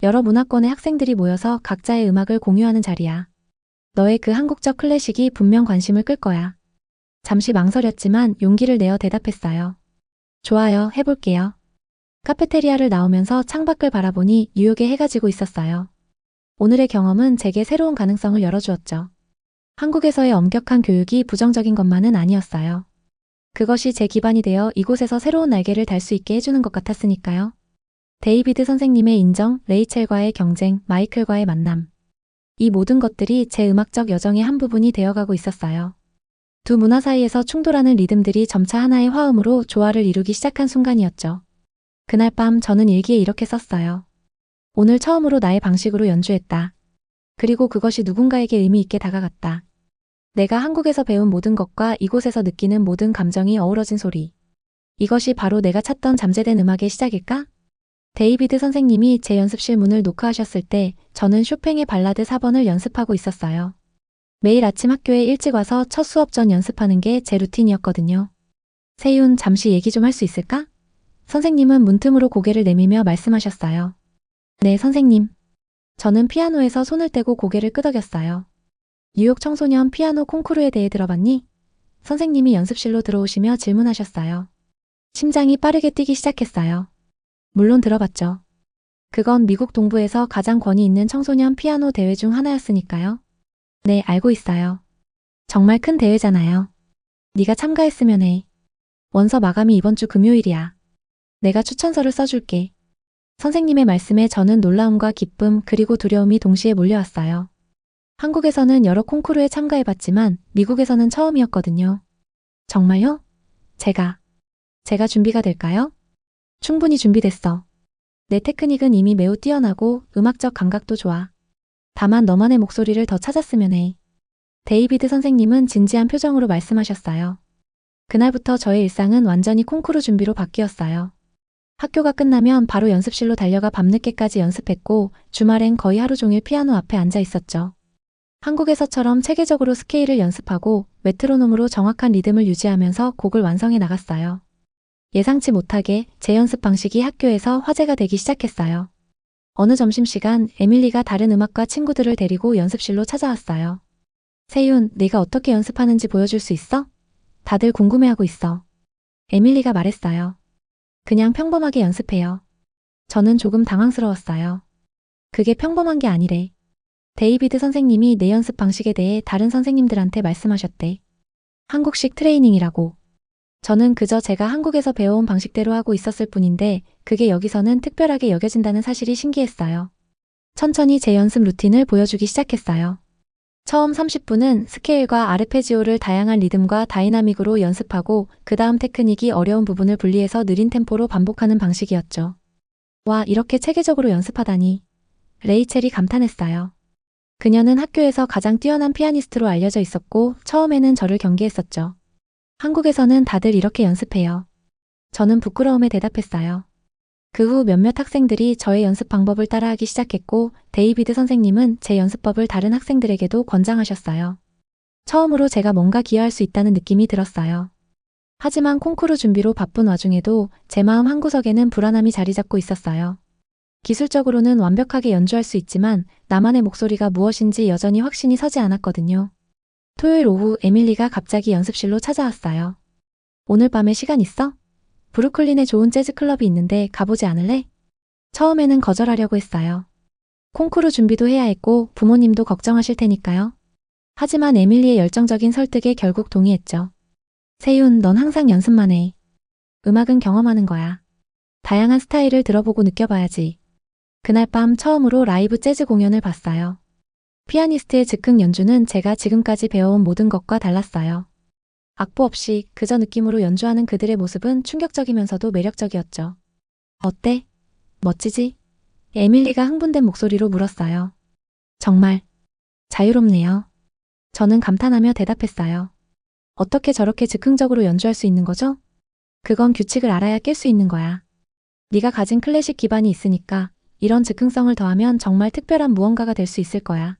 여러 문화권의 학생들이 모여서 각자의 음악을 공유하는 자리야. 너의 그 한국적 클래식이 분명 관심을 끌 거야. 잠시 망설였지만 용기를 내어 대답했어요. 좋아요, 해볼게요. 카페테리아를 나오면서 창밖을 바라보니 뉴욕에 해가 지고 있었어요. 오늘의 경험은 제게 새로운 가능성을 열어주었죠. 한국에서의 엄격한 교육이 부정적인 것만은 아니었어요. 그것이 제 기반이 되어 이곳에서 새로운 날개를 달 수 있게 해주는 것 같았으니까요. 데이비드 선생님의 인정, 레이첼과의 경쟁, 마이클과의 만남. 이 모든 것들이 제 음악적 여정의 한 부분이 되어가고 있었어요. 두 문화 사이에서 충돌하는 리듬들이 점차 하나의 화음으로 조화를 이루기 시작한 순간이었죠. 그날 밤 저는 일기에 이렇게 썼어요. 오늘 처음으로 나의 방식으로 연주했다. 그리고 그것이 누군가에게 의미 있게 다가갔다. 내가 한국에서 배운 모든 것과 이곳에서 느끼는 모든 감정이 어우러진 소리. 이것이 바로 내가 찾던 잠재된 음악의 시작일까? 데이비드 선생님이 제 연습실 문을 노크하셨을 때 저는 쇼팽의 발라드 4번을 연습하고 있었어요. 매일 아침 학교에 일찍 와서 첫 수업 전 연습하는 게 제 루틴이었거든요. 세윤, 잠시 얘기 좀 할 수 있을까? 선생님은 문틈으로 고개를 내밀며 말씀하셨어요. 네, 선생님. 저는 피아노에서 손을 떼고 고개를 끄덕였어요. 뉴욕 청소년 피아노 콩쿠르에 대해 들어봤니? 선생님이 연습실로 들어오시며 질문하셨어요. 심장이 빠르게 뛰기 시작했어요. 물론 들어봤죠. 그건 미국 동부에서 가장 권위 있는 청소년 피아노 대회 중 하나였으니까요. 네, 알고 있어요. 정말 큰 대회잖아요. 네가 참가했으면 해. 원서 마감이 이번 주 금요일이야. 내가 추천서를 써줄게. 선생님의 말씀에 저는 놀라움과 기쁨 그리고 두려움이 동시에 몰려왔어요. 한국에서는 여러 콩쿠르에 참가해봤지만 미국에서는 처음이었거든요. 정말요? 제가 준비가 될까요? 충분히 준비됐어. 내 테크닉은 이미 매우 뛰어나고 음악적 감각도 좋아. 다만 너만의 목소리를 더 찾았으면 해. 데이비드 선생님은 진지한 표정으로 말씀하셨어요. 그날부터 저의 일상은 완전히 콩쿠르 준비로 바뀌었어요. 학교가 끝나면 바로 연습실로 달려가 밤늦게까지 연습했고 주말엔 거의 하루 종일 피아노 앞에 앉아 있었죠. 한국에서처럼 체계적으로 스케일을 연습하고 메트로놈으로 정확한 리듬을 유지하면서 곡을 완성해 나갔어요. 예상치 못하게 제 연습 방식이 학교에서 화제가 되기 시작했어요. 어느 점심시간 에밀리가 다른 음악가 친구들을 데리고 연습실로 찾아왔어요. 세윤, 네가 어떻게 연습하는지 보여줄 수 있어? 다들 궁금해하고 있어. 에밀리가 말했어요. 그냥 평범하게 연습해요. 저는 조금 당황스러웠어요. 그게 평범한 게 아니래. 데이비드 선생님이 내 연습 방식에 대해 다른 선생님들한테 말씀하셨대. 한국식 트레이닝이라고. 저는 그저 제가 한국에서 배워온 방식대로 하고 있었을 뿐인데 그게 여기서는 특별하게 여겨진다는 사실이 신기했어요. 천천히 제 연습 루틴을 보여주기 시작했어요. 처음 30분은 스케일과 아르페지오를 다양한 리듬과 다이나믹으로 연습하고 그 다음 테크닉이 어려운 부분을 분리해서 느린 템포로 반복하는 방식이었죠. 와, 이렇게 체계적으로 연습하다니. 레이첼이 감탄했어요. 그녀는 학교에서 가장 뛰어난 피아니스트로 알려져 있었고 처음에는 저를 경계했었죠. 한국에서는 다들 이렇게 연습해요. 저는 부끄러움에 대답했어요. 그 후 몇몇 학생들이 저의 연습 방법을 따라하기 시작했고 데이비드 선생님은 제 연습법을 다른 학생들에게도 권장하셨어요. 처음으로 제가 뭔가 기여할 수 있다는 느낌이 들었어요. 하지만 콩쿠르 준비로 바쁜 와중에도 제 마음 한구석에는 불안함이 자리 잡고 있었어요. 기술적으로는 완벽하게 연주할 수 있지만 나만의 목소리가 무엇인지 여전히 확신이 서지 않았거든요. 토요일 오후 에밀리가 갑자기 연습실로 찾아왔어요. 오늘 밤에 시간 있어? 브루클린에 좋은 재즈 클럽이 있는데 가보지 않을래? 처음에는 거절하려고 했어요. 콩쿠르 준비도 해야 했고 부모님도 걱정하실 테니까요. 하지만 에밀리의 열정적인 설득에 결국 동의했죠. 세윤, 넌 항상 연습만 해. 음악은 경험하는 거야. 다양한 스타일을 들어보고 느껴봐야지. 그날 밤 처음으로 라이브 재즈 공연을 봤어요. 피아니스트의 즉흥 연주는 제가 지금까지 배워온 모든 것과 달랐어요. 악보 없이 그저 느낌으로 연주하는 그들의 모습은 충격적이면서도 매력적이었죠. 어때? 멋지지? 에밀리가 흥분된 목소리로 물었어요. 정말 자유롭네요. 저는 감탄하며 대답했어요. 어떻게 저렇게 즉흥적으로 연주할 수 있는 거죠? 그건 규칙을 알아야 깰 수 있는 거야. 네가 가진 클래식 기반이 있으니까 이런 즉흥성을 더하면 정말 특별한 무언가가 될 수 있을 거야.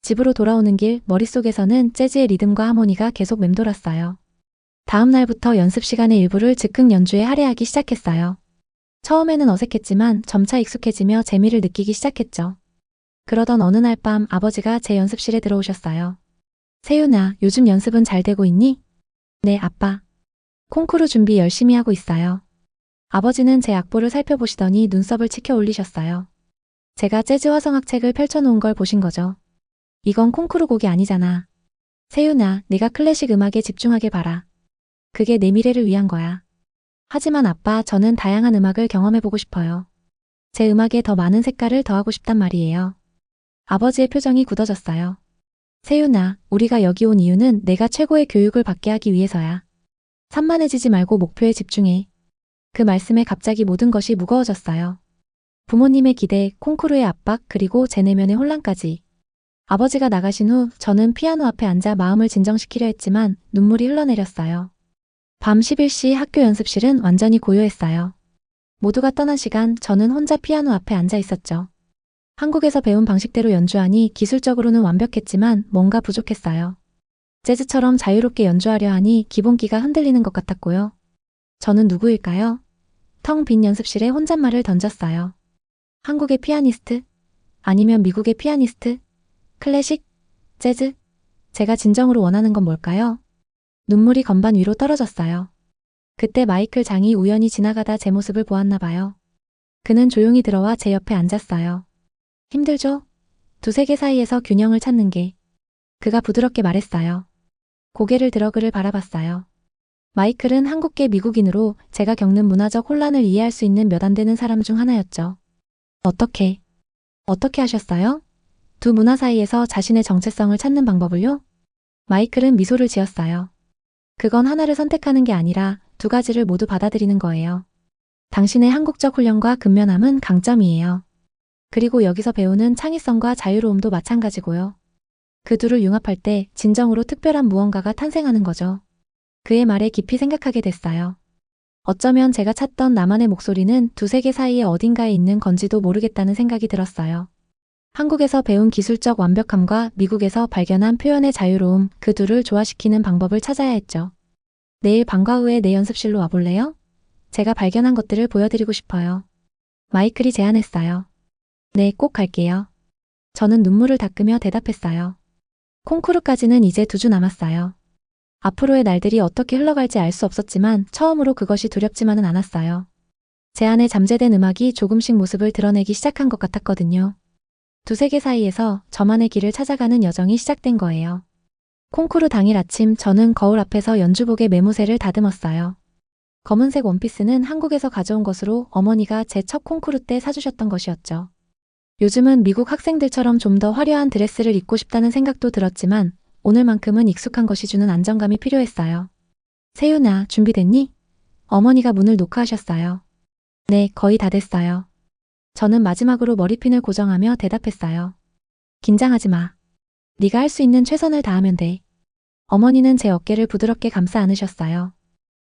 집으로 돌아오는 길 머릿속에서는 재즈의 리듬과 하모니가 계속 맴돌았어요. 다음 날부터 연습 시간의 일부를 즉흥 연주에 할애하기 시작했어요. 처음에는 어색했지만 점차 익숙해지며 재미를 느끼기 시작했죠. 그러던 어느 날 밤 아버지가 제 연습실에 들어오셨어요. 세윤아, 요즘 연습은 잘 되고 있니? 네, 아빠. 콩쿠르 준비 열심히 하고 있어요. 아버지는 제 악보를 살펴보시더니 눈썹을 치켜 올리셨어요. 제가 재즈 화성학 책을 펼쳐놓은 걸 보신 거죠. 이건 콩쿠르 곡이 아니잖아. 세윤아, 네가 클래식 음악에 집중하길 바라. 그게 내 미래를 위한 거야. 하지만 아빠, 저는 다양한 음악을 경험해보고 싶어요. 제 음악에 더 많은 색깔을 더하고 싶단 말이에요. 아버지의 표정이 굳어졌어요. 세윤아, 우리가 여기 온 이유는 내가 최고의 교육을 받게 하기 위해서야. 산만해지지 말고 목표에 집중해. 그 말씀에 갑자기 모든 것이 무거워졌어요. 부모님의 기대, 콩쿠르의 압박, 그리고 제 내면의 혼란까지. 아버지가 나가신 후 저는 피아노 앞에 앉아 마음을 진정시키려 했지만 눈물이 흘러내렸어요. 밤 11시 학교 연습실은 완전히 고요했어요. 모두가 떠난 시간 저는 혼자 피아노 앞에 앉아 있었죠. 한국에서 배운 방식대로 연주하니 기술적으로는 완벽했지만 뭔가 부족했어요. 재즈처럼 자유롭게 연주하려 하니 기본기가 흔들리는 것 같았고요. 저는 누구일까요? 텅 빈 연습실에 혼잣말을 던졌어요. 한국의 피아니스트? 아니면 미국의 피아니스트? 클래식? 재즈? 제가 진정으로 원하는 건 뭘까요? 눈물이 건반 위로 떨어졌어요. 그때 마이클 장이 우연히 지나가다 제 모습을 보았나 봐요. 그는 조용히 들어와 제 옆에 앉았어요. 힘들죠? 두 세계 사이에서 균형을 찾는 게. 그가 부드럽게 말했어요. 고개를 들어 그를 바라봤어요. 마이클은 한국계 미국인으로 제가 겪는 문화적 혼란을 이해할 수 있는 몇 안 되는 사람 중 하나였죠. 어떻게 하셨어요? 두 문화 사이에서 자신의 정체성을 찾는 방법을요? 마이클은 미소를 지었어요. 그건 하나를 선택하는 게 아니라 두 가지를 모두 받아들이는 거예요. 당신의 한국적 훈련과 근면함은 강점이에요. 그리고 여기서 배우는 창의성과 자유로움도 마찬가지고요. 그 둘을 융합할 때 진정으로 특별한 무언가가 탄생하는 거죠. 그의 말에 깊이 생각하게 됐어요. 어쩌면 제가 찾던 나만의 목소리는 두 세계 사이에 어딘가에 있는 건지도 모르겠다는 생각이 들었어요. 한국에서 배운 기술적 완벽함과 미국에서 발견한 표현의 자유로움, 그 둘을 조화시키는 방법을 찾아야 했죠. 내일 방과 후에 내 연습실로 와볼래요? 제가 발견한 것들을 보여드리고 싶어요. 마이클이 제안했어요. 네, 꼭 갈게요. 저는 눈물을 닦으며 대답했어요. 콩쿠르까지는 이제 2주 남았어요. 앞으로의 날들이 어떻게 흘러갈지 알 수 없었지만 처음으로 그것이 두렵지만은 않았어요. 제 안에 잠재된 음악이 조금씩 모습을 드러내기 시작한 것 같았거든요. 두 세계 사이에서 저만의 길을 찾아가는 여정이 시작된 거예요. 콩쿠르 당일 아침 저는 거울 앞에서 연주복의 매무새를 다듬었어요. 검은색 원피스는 한국에서 가져온 것으로 어머니가 제 첫 콩쿠르 때 사주셨던 것이었죠. 요즘은 미국 학생들처럼 좀 더 화려한 드레스를 입고 싶다는 생각도 들었지만 오늘만큼은 익숙한 것이 주는 안정감이 필요했어요. 세윤아, 준비됐니? 어머니가 문을 노크하셨어요. 네, 거의 다 됐어요. 저는 마지막으로 머리핀을 고정하며 대답했어요. 긴장하지 마. 네가 할 수 있는 최선을 다하면 돼. 어머니는 제 어깨를 부드럽게 감싸 안으셨어요.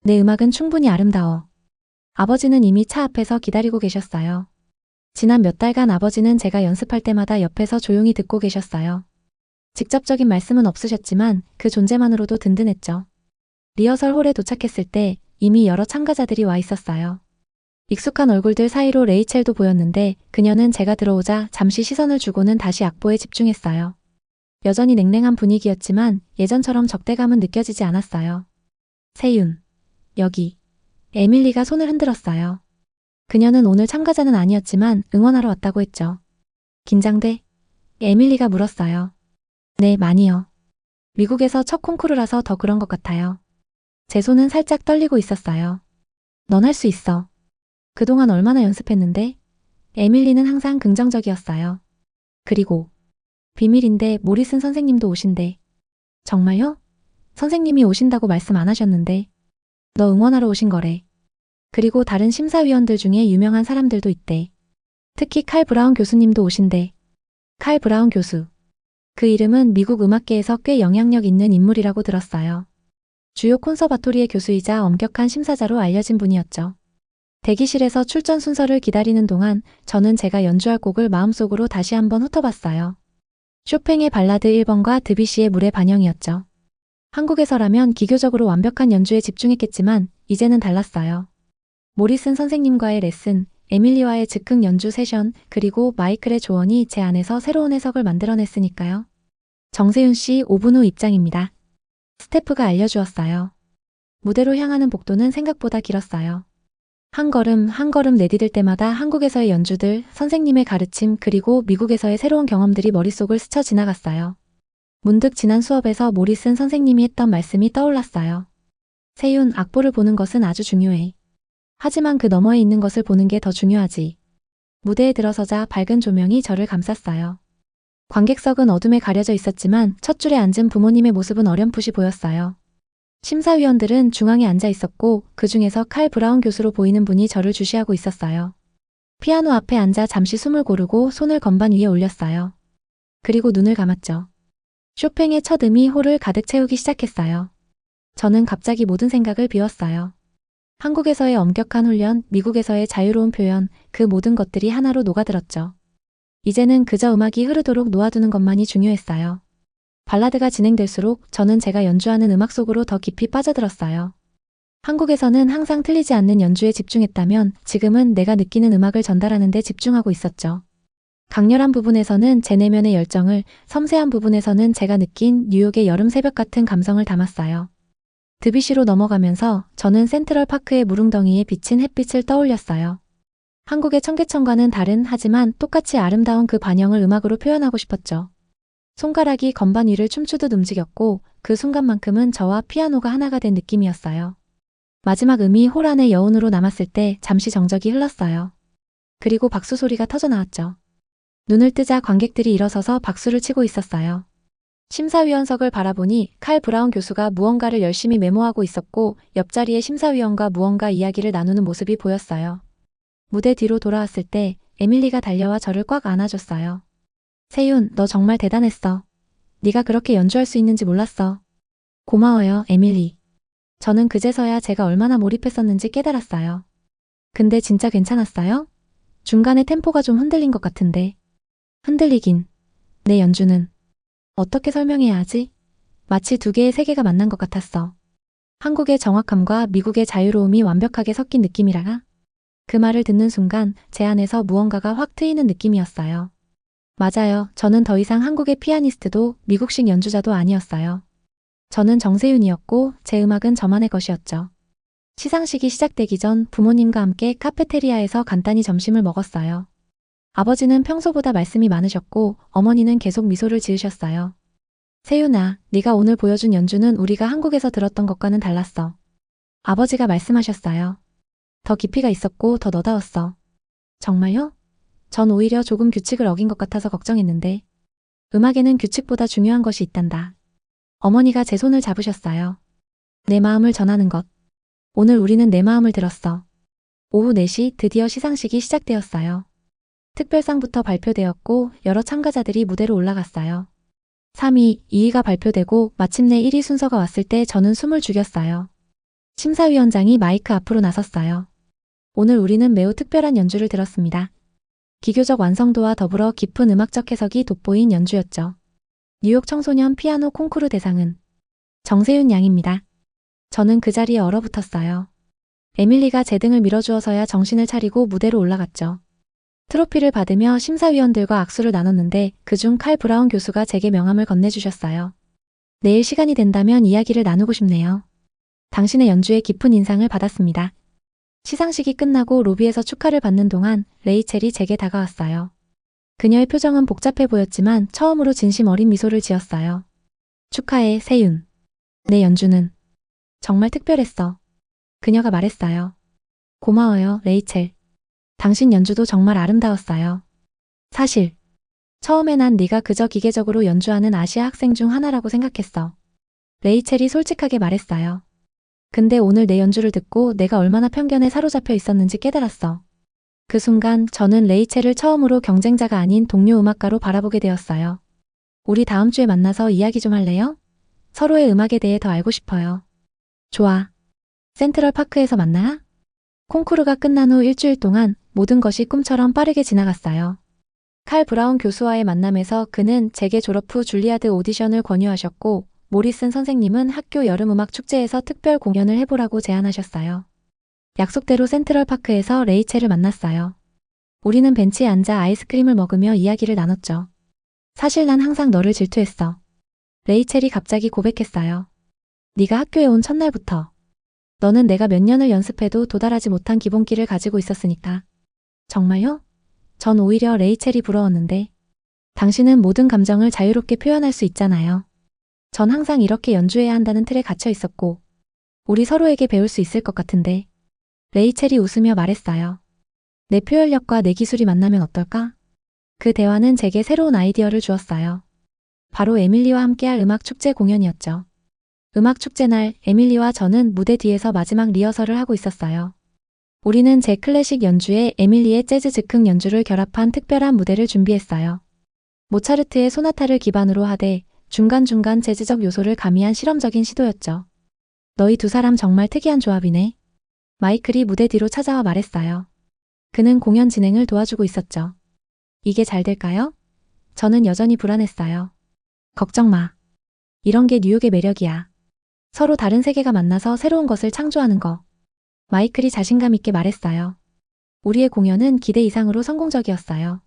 내 음악은 충분히 아름다워. 아버지는 이미 차 앞에서 기다리고 계셨어요. 지난 몇 달간 아버지는 제가 연습할 때마다 옆에서 조용히 듣고 계셨어요. 직접적인 말씀은 없으셨지만 그 존재만으로도 든든했죠. 리허설 홀에 도착했을 때 이미 여러 참가자들이 와 있었어요. 익숙한 얼굴들 사이로 레이첼도 보였는데 그녀는 제가 들어오자 잠시 시선을 주고는 다시 악보에 집중했어요. 여전히 냉랭한 분위기였지만 예전처럼 적대감은 느껴지지 않았어요. 세윤, 여기. 에밀리가 손을 흔들었어요. 그녀는 오늘 참가자는 아니었지만 응원하러 왔다고 했죠. 긴장돼? 에밀리가 물었어요. 네, 많이요. 미국에서 첫 콩쿠르라서 더 그런 것 같아요. 제 손은 살짝 떨리고 있었어요. 넌 할 수 있어. 그동안 얼마나 연습했는데? 에밀리는 항상 긍정적이었어요. 그리고 비밀인데 모리슨 선생님도 오신대. 정말요? 선생님이 오신다고 말씀 안 하셨는데. 너 응원하러 오신 거래. 그리고 다른 심사위원들 중에 유명한 사람들도 있대. 특히 칼 브라운 교수님도 오신대. 칼 브라운 교수. 그 이름은 미국 음악계에서 꽤 영향력 있는 인물이라고 들었어요. 주요 콘서바토리의 교수이자 엄격한 심사자로 알려진 분이었죠. 대기실에서 출전 순서를 기다리는 동안 저는 제가 연주할 곡을 마음속으로 다시 한번 훑어봤어요. 쇼팽의 발라드 1번과 드뷔시의 물의 반영이었죠. 한국에서라면 기교적으로 완벽한 연주에 집중했겠지만 이제는 달랐어요. 모리슨 선생님과의 레슨, 에밀리와의 즉흥 연주 세션, 그리고 마이클의 조언이 제 안에서 새로운 해석을 만들어냈으니까요. 정세윤 씨 5분 후 입장입니다. 스태프가 알려주었어요. 무대로 향하는 복도는 생각보다 길었어요. 한 걸음 한 걸음 내디딜 때마다 한국에서의 연주들, 선생님의 가르침, 그리고 미국에서의 새로운 경험들이 머릿속을 스쳐 지나갔어요. 문득 지난 수업에서 모리슨 선생님이 했던 말씀이 떠올랐어요. 세윤, 악보를 보는 것은 아주 중요해. 하지만 그 너머에 있는 것을 보는 게 더 중요하지. 무대에 들어서자 밝은 조명이 저를 감쌌어요. 관객석은 어둠에 가려져 있었지만 첫 줄에 앉은 부모님의 모습은 어렴풋이 보였어요. 심사위원들은 중앙에 앉아 있었고 그 중에서 칼 브라운 교수로 보이는 분이 저를 주시하고 있었어요. 피아노 앞에 앉아 잠시 숨을 고르고 손을 건반 위에 올렸어요. 그리고 눈을 감았죠. 쇼팽의 첫 음이 홀을 가득 채우기 시작했어요. 저는 갑자기 모든 생각을 비웠어요. 한국에서의 엄격한 훈련, 미국에서의 자유로운 표현, 그 모든 것들이 하나로 녹아들었죠. 이제는 그저 음악이 흐르도록 놓아두는 것만이 중요했어요. 발라드가 진행될수록 저는 제가 연주하는 음악 속으로 더 깊이 빠져들었어요. 한국에서는 항상 틀리지 않는 연주에 집중했다면 지금은 내가 느끼는 음악을 전달하는 데 집중하고 있었죠. 강렬한 부분에서는 제 내면의 열정을, 섬세한 부분에서는 제가 느낀 뉴욕의 여름 새벽 같은 감성을 담았어요. 드뷔시로 넘어가면서 저는 센트럴 파크의 무릉덩이에 비친 햇빛을 떠올렸어요. 한국의 청계천과는 다른 하지만 똑같이 아름다운 그 반영을 음악으로 표현하고 싶었죠. 손가락이 건반 위를 춤추듯 움직였고 그 순간만큼은 저와 피아노가 하나가 된 느낌이었어요. 마지막 음이 홀 안의 여운으로 남았을 때 잠시 정적이 흘렀어요. 그리고 박수 소리가 터져나왔죠. 눈을 뜨자 관객들이 일어서서 박수를 치고 있었어요. 심사위원석을 바라보니 칼 브라운 교수가 무언가를 열심히 메모하고 있었고 옆자리의 심사위원과 무언가 이야기를 나누는 모습이 보였어요. 무대 뒤로 돌아왔을 때 에밀리가 달려와 저를 꽉 안아줬어요. 세윤, 너 정말 대단했어. 네가 그렇게 연주할 수 있는지 몰랐어. 고마워요, 에밀리. 저는 그제서야 제가 얼마나 몰입했었는지 깨달았어요. 근데 진짜 괜찮았어요? 중간에 템포가 좀 흔들린 것 같은데. 흔들리긴. 내 연주는. 어떻게 설명해야 하지? 마치 두 개의 세계가 만난 것 같았어. 한국의 정확함과 미국의 자유로움이 완벽하게 섞인 느낌이라. 그 말을 듣는 순간 제 안에서 무언가가 확 트이는 느낌이었어요. 맞아요. 저는 더 이상 한국의 피아니스트도 미국식 연주자도 아니었어요. 저는 정세윤이었고 제 음악은 저만의 것이었죠. 시상식이 시작되기 전 부모님과 함께 카페테리아에서 간단히 점심을 먹었어요. 아버지는 평소보다 말씀이 많으셨고 어머니는 계속 미소를 지으셨어요. 세윤아, 네가 오늘 보여준 연주는 우리가 한국에서 들었던 것과는 달랐어. 아버지가 말씀하셨어요. 더 깊이가 있었고 더 너다웠어. 정말요? 전 오히려 조금 규칙을 어긴 것 같아서 걱정했는데. 음악에는 규칙보다 중요한 것이 있단다. 어머니가 제 손을 잡으셨어요. 내 마음을 전하는 것. 오늘 우리는 내 마음을 들었어. 오후 4시 드디어 시상식이 시작되었어요. 특별상부터 발표되었고 여러 참가자들이 무대로 올라갔어요. 3위, 2위가 발표되고 마침내 1위 순서가 왔을 때 저는 숨을 죽였어요. 심사위원장이 마이크 앞으로 나섰어요. 오늘 우리는 매우 특별한 연주를 들었습니다. 기교적 완성도와 더불어 깊은 음악적 해석이 돋보인 연주였죠. 뉴욕 청소년 피아노 콩쿠르 대상은 정세윤 양입니다. 저는 그 자리에 얼어붙었어요. 에밀리가 제 등을 밀어주어서야 정신을 차리고 무대로 올라갔죠. 트로피를 받으며 심사위원들과 악수를 나눴는데 그중 칼 브라운 교수가 제게 명함을 건네주셨어요. 내일 시간이 된다면 이야기를 나누고 싶네요. 당신의 연주에 깊은 인상을 받았습니다. 시상식이 끝나고 로비에서 축하를 받는 동안 레이첼이 제게 다가왔어요. 그녀의 표정은 복잡해 보였지만 처음으로 진심 어린 미소를 지었어요. 축하해, 세윤. 내 연주는 정말 특별했어. 그녀가 말했어요. 고마워요, 레이첼. 당신 연주도 정말 아름다웠어요. 사실 처음에 난 네가 그저 기계적으로 연주하는 아시아 학생 중 하나라고 생각했어. 레이첼이 솔직하게 말했어요. 근데 오늘 내 연주를 듣고 내가 얼마나 편견에 사로잡혀 있었는지 깨달았어. 그 순간 저는 레이첼을 처음으로 경쟁자가 아닌 동료 음악가로 바라보게 되었어요. 우리 다음 주에 만나서 이야기 좀 할래요? 서로의 음악에 대해 더 알고 싶어요. 좋아. 센트럴파크에서 만나? 콩쿠르가 끝난 후 일주일 동안 모든 것이 꿈처럼 빠르게 지나갔어요. 칼 브라운 교수와의 만남에서 그는 제게 졸업 후 줄리아드 오디션을 권유하셨고, 모리슨 선생님은 학교 여름음악 축제에서 특별 공연을 해보라고 제안하셨어요. 약속대로 센트럴파크에서 레이첼을 만났어요. 우리는 벤치에 앉아 아이스크림을 먹으며 이야기를 나눴죠. 사실 난 항상 너를 질투했어. 레이첼이 갑자기 고백했어요. 네가 학교에 온 첫날부터. 너는 내가 몇 년을 연습해도 도달하지 못한 기본기를 가지고 있었으니까. 정말요? 전 오히려 레이첼이 부러웠는데. 당신은 모든 감정을 자유롭게 표현할 수 있잖아요. 전 항상 이렇게 연주해야 한다는 틀에 갇혀 있었고, 우리 서로에게 배울 수 있을 것 같은데. 레이첼이 웃으며 말했어요. 내 표현력과 내 기술이 만나면 어떨까? 그 대화는 제게 새로운 아이디어를 주었어요. 바로 에밀리와 함께할 음악축제 공연이었죠. 음악축제 날 에밀리와 저는 무대 뒤에서 마지막 리허설을 하고 있었어요. 우리는 제 클래식 연주에 에밀리의 재즈 즉흥 연주를 결합한 특별한 무대를 준비했어요. 모차르트의 소나타를 기반으로 하되 중간중간 재즈적 요소를 가미한 실험적인 시도였죠. 너희 두 사람 정말 특이한 조합이네. 마이클이 무대 뒤로 찾아와 말했어요. 그는 공연 진행을 도와주고 있었죠. 이게 잘 될까요? 저는 여전히 불안했어요. 걱정 마. 이런 게 뉴욕의 매력이야. 서로 다른 세계가 만나서 새로운 것을 창조하는 거. 마이클이 자신감 있게 말했어요. 우리의 공연은 기대 이상으로 성공적이었어요.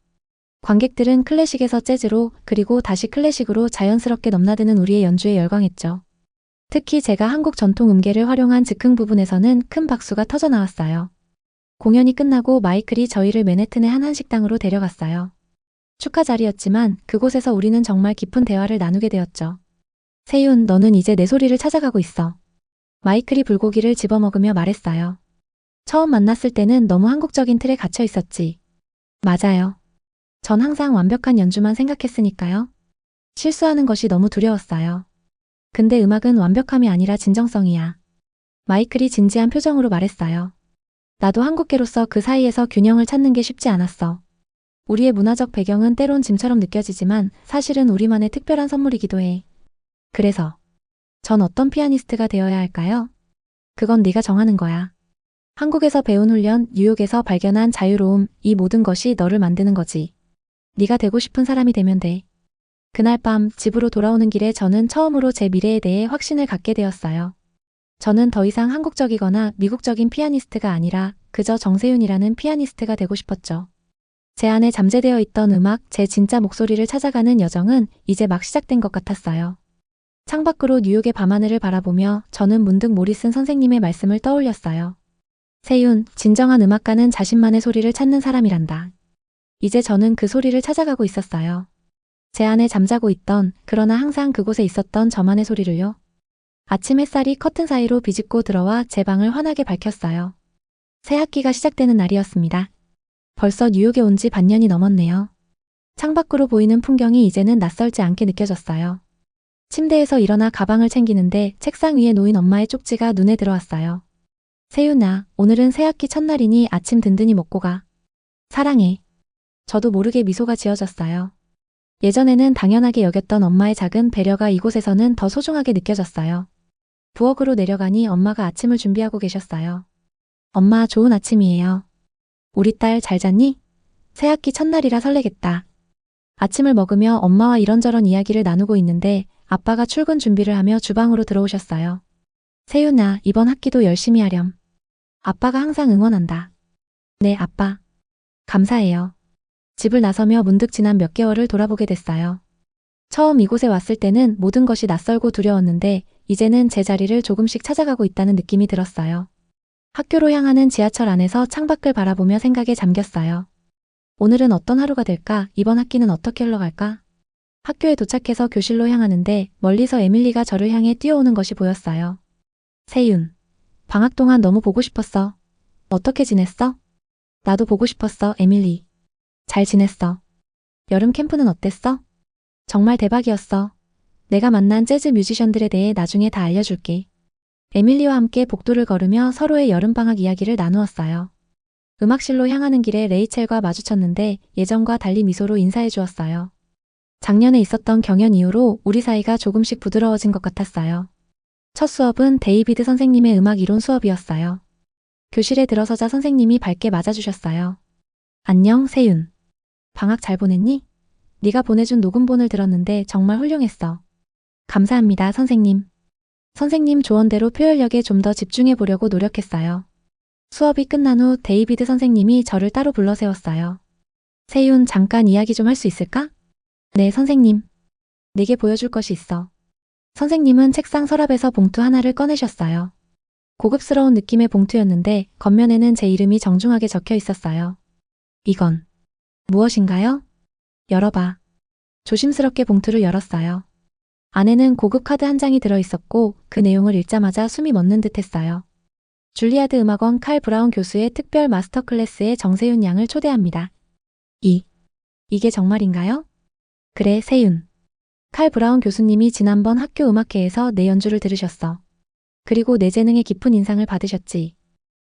관객들은 클래식에서 재즈로 그리고 다시 클래식으로 자연스럽게 넘나드는 우리의 연주에 열광했죠. 특히 제가 한국 전통 음계를 활용한 즉흥 부분에서는 큰 박수가 터져 나왔어요. 공연이 끝나고 마이클이 저희를 맨해튼의 한 한식당으로 데려갔어요. 축하 자리였지만 그곳에서 우리는 정말 깊은 대화를 나누게 되었죠. 세윤, 너는 이제 내 소리를 찾아가고 있어. 마이클이 불고기를 집어먹으며 말했어요. 처음 만났을 때는 너무 한국적인 틀에 갇혀 있었지. 맞아요. 전 항상 완벽한 연주만 생각했으니까요. 실수하는 것이 너무 두려웠어요. 근데 음악은 완벽함이 아니라 진정성이야. 마이클이 진지한 표정으로 말했어요. 나도 한국계로서 그 사이에서 균형을 찾는 게 쉽지 않았어. 우리의 문화적 배경은 때론 짐처럼 느껴지지만 사실은 우리만의 특별한 선물이기도 해. 그래서 전 어떤 피아니스트가 되어야 할까요? 그건 네가 정하는 거야. 한국에서 배운 훈련, 뉴욕에서 발견한 자유로움, 이 모든 것이 너를 만드는 거지. 네가 되고 싶은 사람이 되면 돼. 그날 밤 집으로 돌아오는 길에 저는 처음으로 제 미래에 대해 확신을 갖게 되었어요. 저는 더 이상 한국적이거나 미국적인 피아니스트가 아니라 그저 정세윤이라는 피아니스트가 되고 싶었죠. 제 안에 잠재되어 있던 음악, 제 진짜 목소리를 찾아가는 여정은 이제 막 시작된 것 같았어요. 창밖으로 뉴욕의 밤하늘을 바라보며 저는 문득 모리슨 선생님의 말씀을 떠올렸어요. 세윤, 진정한 음악가는 자신만의 소리를 찾는 사람이란다. 이제 저는 그 소리를 찾아가고 있었어요. 제 안에 잠자고 있던, 그러나 항상 그곳에 있었던 저만의 소리를요. 아침 햇살이 커튼 사이로 비집고 들어와 제 방을 환하게 밝혔어요. 새 학기가 시작되는 날이었습니다. 벌써 뉴욕에 온 지 반년이 넘었네요. 창밖으로 보이는 풍경이 이제는 낯설지 않게 느껴졌어요. 침대에서 일어나 가방을 챙기는데 책상 위에 놓인 엄마의 쪽지가 눈에 들어왔어요. 세윤아, 오늘은 새 학기 첫날이니 아침 든든히 먹고 가. 사랑해. 저도 모르게 미소가 지어졌어요. 예전에는 당연하게 여겼던 엄마의 작은 배려가 이곳에서는 더 소중하게 느껴졌어요. 부엌으로 내려가니 엄마가 아침을 준비하고 계셨어요. 엄마, 좋은 아침이에요. 우리 딸 잘 잤니? 새 학기 첫날이라 설레겠다. 아침을 먹으며 엄마와 이런저런 이야기를 나누고 있는데 아빠가 출근 준비를 하며 주방으로 들어오셨어요. 세윤아, 이번 학기도 열심히 하렴. 아빠가 항상 응원한다. 네, 아빠. 감사해요. 집을 나서며 문득 지난 몇 개월을 돌아보게 됐어요. 처음 이곳에 왔을 때는 모든 것이 낯설고 두려웠는데 이제는 제 자리를 조금씩 찾아가고 있다는 느낌이 들었어요. 학교로 향하는 지하철 안에서 창밖을 바라보며 생각에 잠겼어요. 오늘은 어떤 하루가 될까? 이번 학기는 어떻게 흘러갈까? 학교에 도착해서 교실로 향하는데 멀리서 에밀리가 저를 향해 뛰어오는 것이 보였어요. 세윤, 방학 동안 너무 보고 싶었어. 어떻게 지냈어? 나도 보고 싶었어, 에밀리. 잘 지냈어. 여름 캠프는 어땠어? 정말 대박이었어. 내가 만난 재즈 뮤지션들에 대해 나중에 다 알려줄게. 에밀리와 함께 복도를 걸으며 서로의 여름방학 이야기를 나누었어요. 음악실로 향하는 길에 레이첼과 마주쳤는데 예전과 달리 미소로 인사해 주었어요. 작년에 있었던 경연 이후로 우리 사이가 조금씩 부드러워진 것 같았어요. 첫 수업은 데이비드 선생님의 음악 이론 수업이었어요. 교실에 들어서자 선생님이 밝게 맞아주셨어요. 안녕, 세윤. 방학 잘 보냈니? 네가 보내준 녹음본을 들었는데 정말 훌륭했어. 감사합니다, 선생님. 선생님 조언대로 표현력에 좀 더 집중해 보려고 노력했어요. 수업이 끝난 후 데이비드 선생님이 저를 따로 불러 세웠어요. 세윤, 잠깐 이야기 좀 할 수 있을까? 네, 선생님. 네게 보여줄 것이 있어. 선생님은 책상 서랍에서 봉투 하나를 꺼내셨어요. 고급스러운 느낌의 봉투였는데 겉면에는 제 이름이 정중하게 적혀 있었어요. 이건 무엇인가요? 열어봐. 조심스럽게 봉투를 열었어요. 안에는 고급 카드 한 장이 들어있었고 그 내용을 읽자마자 숨이 멎는 듯 했어요. 줄리아드 음악원 칼 브라운 교수의 특별 마스터 클래스에 정세윤 양을 초대합니다. 이게 정말인가요? 그래, 세윤. 칼 브라운 교수님이 지난번 학교 음악회에서 내 연주를 들으셨어. 그리고 내 재능에 깊은 인상을 받으셨지.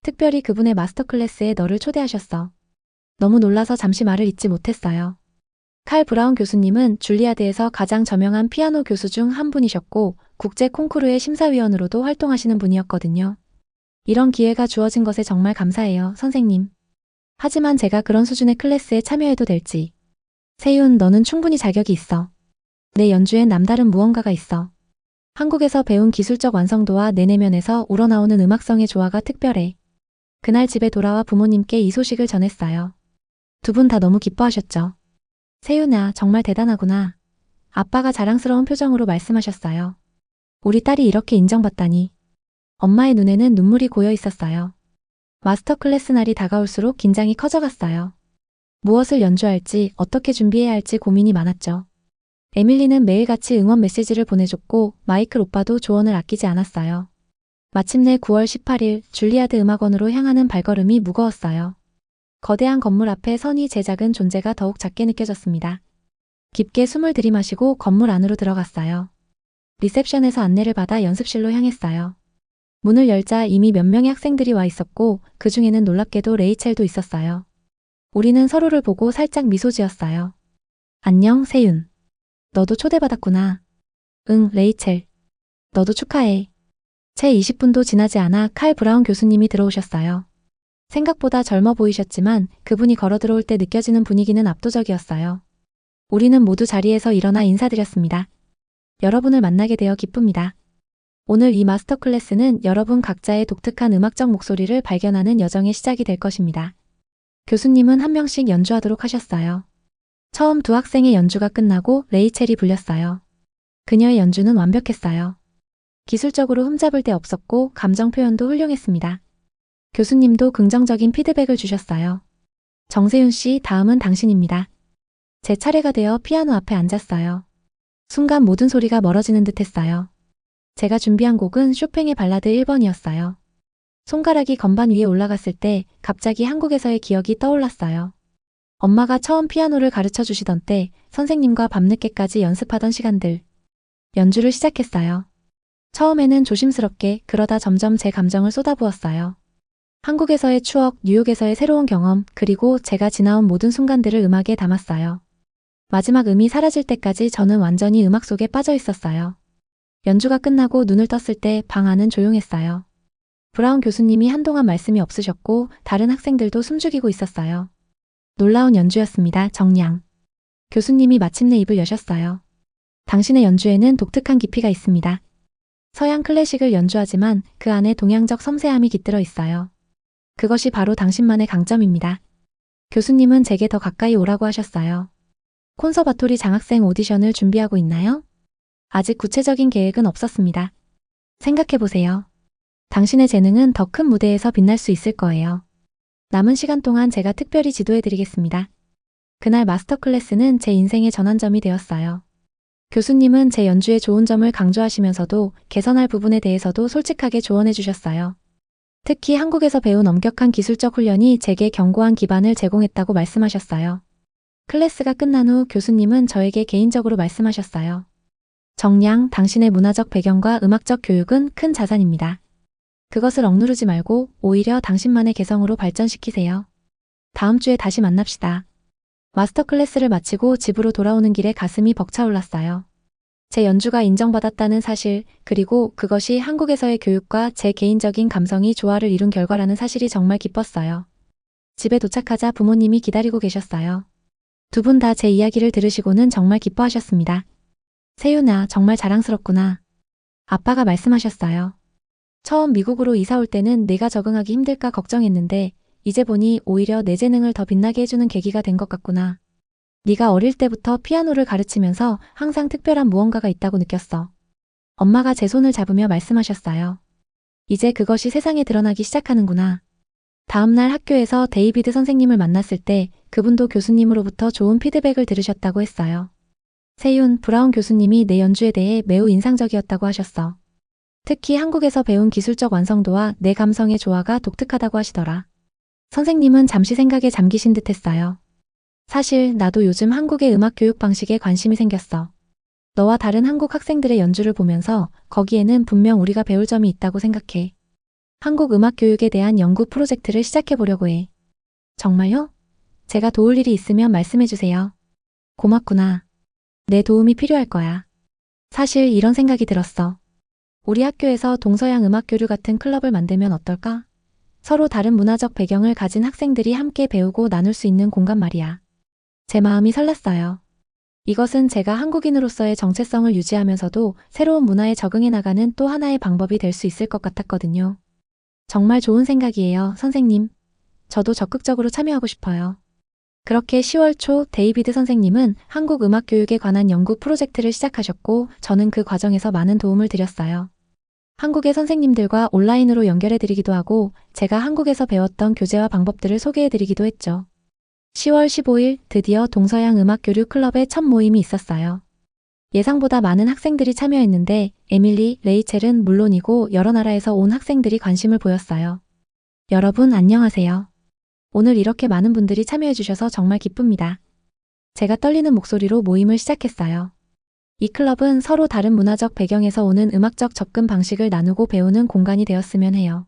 특별히 그분의 마스터 클래스에 너를 초대하셨어. 너무 놀라서 잠시 말을 잇지 못했어요. 칼 브라운 교수님은 줄리아드에서 가장 저명한 피아노 교수 중 한 분이셨고 국제 콩쿠르의 심사위원으로도 활동하시는 분이었거든요. 이런 기회가 주어진 것에 정말 감사해요, 선생님. 하지만 제가 그런 수준의 클래스에 참여해도 될지. 세윤, 너는 충분히 자격이 있어. 내 연주엔 남다른 무언가가 있어. 한국에서 배운 기술적 완성도와 내 내면에서 우러나오는 음악성의 조화가 특별해. 그날 집에 돌아와 부모님께 이 소식을 전했어요. 두 분 다 너무 기뻐하셨죠. 세윤아, 정말 대단하구나. 아빠가 자랑스러운 표정으로 말씀하셨어요. 우리 딸이 이렇게 인정받다니. 엄마의 눈에는 눈물이 고여 있었어요. 마스터 클래스 날이 다가올수록 긴장이 커져갔어요. 무엇을 연주할지, 어떻게 준비해야 할지 고민이 많았죠. 에밀리는 매일같이 응원 메시지를 보내줬고 마이클 오빠도 조언을 아끼지 않았어요. 마침내 9월 18일 줄리아드 음악원으로 향하는 발걸음이 무거웠어요. 거대한 건물 앞에 선이 제 작은 존재가 더욱 작게 느껴졌습니다. 깊게 숨을 들이마시고 건물 안으로 들어갔어요. 리셉션에서 안내를 받아 연습실로 향했어요. 문을 열자 이미 몇 명의 학생들이 와 있었고 그 중에는 놀랍게도 레이첼도 있었어요. 우리는 서로를 보고 살짝 미소 지었어요. 안녕, 세윤. 너도 초대받았구나. 응, 레이첼. 너도 축하해. 채 20분도 지나지 않아 칼 브라운 교수님이 들어오셨어요. 생각보다 젊어 보이셨지만 그분이 걸어 들어올 때 느껴지는 분위기는 압도적이었어요. 우리는 모두 자리에서 일어나 인사드렸습니다. 여러분을 만나게 되어 기쁩니다. 오늘 이 마스터 클래스는 여러분 각자의 독특한 음악적 목소리를 발견하는 여정의 시작이 될 것입니다. 교수님은 한 명씩 연주하도록 하셨어요. 처음 두 학생의 연주가 끝나고 레이첼이 불렸어요. 그녀의 연주는 완벽했어요. 기술적으로 흠잡을 데 없었고 감정 표현도 훌륭했습니다. 교수님도 긍정적인 피드백을 주셨어요. 정세윤 씨, 다음은 당신입니다. 제 차례가 되어 피아노 앞에 앉았어요. 순간 모든 소리가 멀어지는 듯 했어요. 제가 준비한 곡은 쇼팽의 발라드 1번이었어요. 손가락이 건반 위에 올라갔을 때 갑자기 한국에서의 기억이 떠올랐어요. 엄마가 처음 피아노를 가르쳐 주시던 때 선생님과 밤늦게까지 연습하던 시간들. 연주를 시작했어요. 처음에는 조심스럽게 그러다 점점 제 감정을 쏟아부었어요. 한국에서의 추억, 뉴욕에서의 새로운 경험, 그리고 제가 지나온 모든 순간들을 음악에 담았어요. 마지막 음이 사라질 때까지 저는 완전히 음악 속에 빠져 있었어요. 연주가 끝나고 눈을 떴을 때 방 안은 조용했어요. 브라운 교수님이 한동안 말씀이 없으셨고 다른 학생들도 숨죽이고 있었어요. 놀라운 연주였습니다. 정량. 교수님이 마침내 입을 여셨어요. 당신의 연주에는 독특한 깊이가 있습니다. 서양 클래식을 연주하지만 그 안에 동양적 섬세함이 깃들어 있어요. 그것이 바로 당신만의 강점입니다. 교수님은 제게 더 가까이 오라고 하셨어요. 콘서바토리 장학생 오디션을 준비하고 있나요? 아직 구체적인 계획은 없었습니다. 생각해보세요. 당신의 재능은 더 큰 무대에서 빛날 수 있을 거예요. 남은 시간 동안 제가 특별히 지도해드리겠습니다. 그날 마스터 클래스는 제 인생의 전환점이 되었어요. 교수님은 제 연주의 좋은 점을 강조하시면서도 개선할 부분에 대해서도 솔직하게 조언해 주셨어요. 특히 한국에서 배운 엄격한 기술적 훈련이 제게 견고한 기반을 제공했다고 말씀하셨어요. 클래스가 끝난 후 교수님은 저에게 개인적으로 말씀하셨어요. 정량, 당신의 문화적 배경과 음악적 교육은 큰 자산입니다. 그것을 억누르지 말고 오히려 당신만의 개성으로 발전시키세요. 다음 주에 다시 만납시다. 마스터 클래스를 마치고 집으로 돌아오는 길에 가슴이 벅차올랐어요. 제 연주가 인정받았다는 사실, 그리고 그것이 한국에서의 교육과 제 개인적인 감성이 조화를 이룬 결과라는 사실이 정말 기뻤어요. 집에 도착하자 부모님이 기다리고 계셨어요. 두 분 다 제 이야기를 들으시고는 정말 기뻐하셨습니다. 세윤아, 정말 자랑스럽구나. 아빠가 말씀하셨어요. 처음 미국으로 이사 올 때는 내가 적응하기 힘들까 걱정했는데 이제 보니 오히려 내 재능을 더 빛나게 해주는 계기가 된 것 같구나. 네가 어릴 때부터 피아노를 가르치면서 항상 특별한 무언가가 있다고 느꼈어. 엄마가 제 손을 잡으며 말씀하셨어요. 이제 그것이 세상에 드러나기 시작하는구나. 다음날 학교에서 데이비드 선생님을 만났을 때 그분도 교수님으로부터 좋은 피드백을 들으셨다고 했어요. 세윤, 브라운 교수님이 내 연주에 대해 매우 인상적이었다고 하셨어. 특히 한국에서 배운 기술적 완성도와 내 감성의 조화가 독특하다고 하시더라. 선생님은 잠시 생각에 잠기신 듯 했어요. 사실 나도 요즘 한국의 음악 교육 방식에 관심이 생겼어. 너와 다른 한국 학생들의 연주를 보면서 거기에는 분명 우리가 배울 점이 있다고 생각해. 한국 음악 교육에 대한 연구 프로젝트를 시작해 보려고 해. 정말요? 제가 도울 일이 있으면 말씀해 주세요. 고맙구나. 내 도움이 필요할 거야. 사실 이런 생각이 들었어. 우리 학교에서 동서양 음악 교류 같은 클럽을 만들면 어떨까? 서로 다른 문화적 배경을 가진 학생들이 함께 배우고 나눌 수 있는 공간 말이야. 제 마음이 설렜어요. 이것은 제가 한국인으로서의 정체성을 유지하면서도 새로운 문화에 적응해 나가는 또 하나의 방법이 될 수 있을 것 같았거든요. 정말 좋은 생각이에요, 선생님. 저도 적극적으로 참여하고 싶어요. 그렇게 10월 초 데이비드 선생님은 한국 음악 교육에 관한 연구 프로젝트를 시작하셨고 저는 그 과정에서 많은 도움을 드렸어요. 한국의 선생님들과 온라인으로 연결해드리기도 하고 제가 한국에서 배웠던 교재와 방법들을 소개해드리기도 했죠. 10월 15일 드디어 동서양 음악 교류 클럽의 첫 모임이 있었어요. 예상보다 많은 학생들이 참여했는데 에밀리, 레이첼은 물론이고 여러 나라에서 온 학생들이 관심을 보였어요. 여러분 안녕하세요. 오늘 이렇게 많은 분들이 참여해 주셔서 정말 기쁩니다. 제가 떨리는 목소리로 모임을 시작했어요. 이 클럽은 서로 다른 문화적 배경에서 오는 음악적 접근 방식을 나누고 배우는 공간이 되었으면 해요.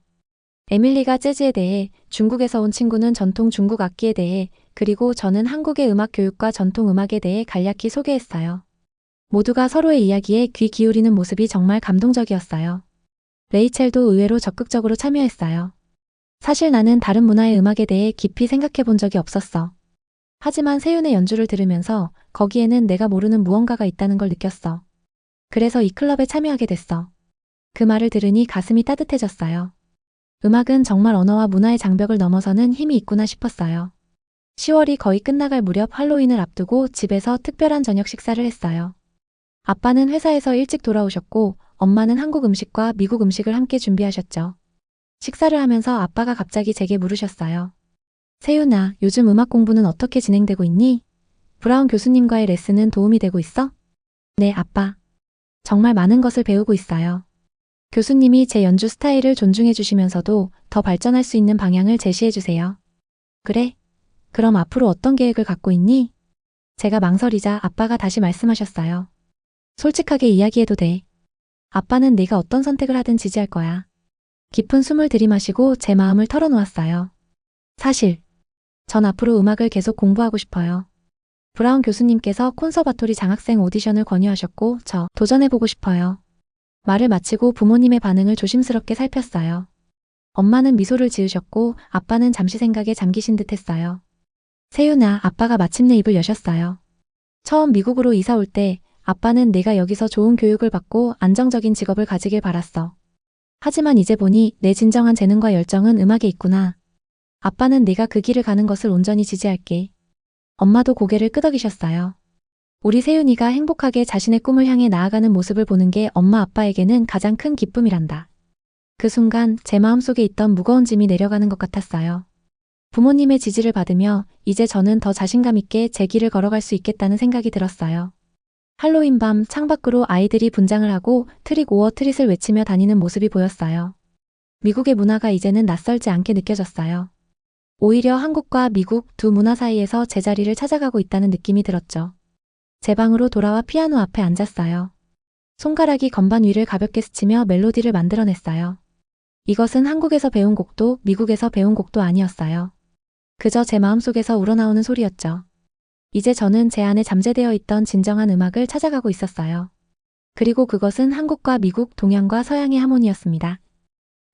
에밀리가 재즈에 대해, 중국에서 온 친구는 전통 중국 악기에 대해, 그리고 저는 한국의 음악 교육과 전통 음악에 대해 간략히 소개했어요. 모두가 서로의 이야기에 귀 기울이는 모습이 정말 감동적이었어요. 레이첼도 의외로 적극적으로 참여했어요. 사실 나는 다른 문화의 음악에 대해 깊이 생각해 본 적이 없었어. 하지만 세윤의 연주를 들으면서 거기에는 내가 모르는 무언가가 있다는 걸 느꼈어. 그래서 이 클럽에 참여하게 됐어. 그 말을 들으니 가슴이 따뜻해졌어요. 음악은 정말 언어와 문화의 장벽을 넘어서는 힘이 있구나 싶었어요. 10월이 거의 끝나갈 무렵 할로윈을 앞두고 집에서 특별한 저녁 식사를 했어요. 아빠는 회사에서 일찍 돌아오셨고 엄마는 한국 음식과 미국 음식을 함께 준비하셨죠. 식사를 하면서 아빠가 갑자기 제게 물으셨어요. 세윤아, 요즘 음악 공부는 어떻게 진행되고 있니? 브라운 교수님과의 레슨은 도움이 되고 있어? 네, 아빠. 정말 많은 것을 배우고 있어요. 교수님이 제 연주 스타일을 존중해 주시면서도 더 발전할 수 있는 방향을 제시해 주세요. 그래? 그럼 앞으로 어떤 계획을 갖고 있니? 제가 망설이자 아빠가 다시 말씀하셨어요. 솔직하게 이야기해도 돼. 아빠는 네가 어떤 선택을 하든 지지할 거야. 깊은 숨을 들이마시고 제 마음을 털어놓았어요. 사실, 전 앞으로 음악을 계속 공부하고 싶어요. 브라운 교수님께서 콘서바토리 장학생 오디션을 권유하셨고 저 도전해보고 싶어요. 말을 마치고 부모님의 반응을 조심스럽게 살폈어요. 엄마는 미소를 지으셨고 아빠는 잠시 생각에 잠기신 듯 했어요. 세윤아, 아빠가 마침내 입을 여셨어요. 처음 미국으로 이사 올 때 아빠는 내가 여기서 좋은 교육을 받고 안정적인 직업을 가지길 바랐어. 하지만 이제 보니 내 진정한 재능과 열정은 음악에 있구나. 아빠는 네가 그 길을 가는 것을 온전히 지지할게. 엄마도 고개를 끄덕이셨어요. 우리 세윤이가 행복하게 자신의 꿈을 향해 나아가는 모습을 보는 게 엄마 아빠에게는 가장 큰 기쁨이란다. 그 순간 제 마음속에 있던 무거운 짐이 내려가는 것 같았어요. 부모님의 지지를 받으며 이제 저는 더 자신감 있게 제 길을 걸어갈 수 있겠다는 생각이 들었어요. 할로윈 밤 창밖으로 아이들이 분장을 하고 트릭 오어 트릿을 외치며 다니는 모습이 보였어요. 미국의 문화가 이제는 낯설지 않게 느껴졌어요. 오히려 한국과 미국 두 문화 사이에서 제자리를 찾아가고 있다는 느낌이 들었죠. 제 방으로 돌아와 피아노 앞에 앉았어요. 손가락이 건반 위를 가볍게 스치며 멜로디를 만들어냈어요. 이것은 한국에서 배운 곡도 미국에서 배운 곡도 아니었어요. 그저 제 마음속에서 우러나오는 소리였죠. 이제 저는 제 안에 잠재되어 있던 진정한 음악을 찾아가고 있었어요. 그리고 그것은 한국과 미국, 동양과 서양의 하모니였습니다.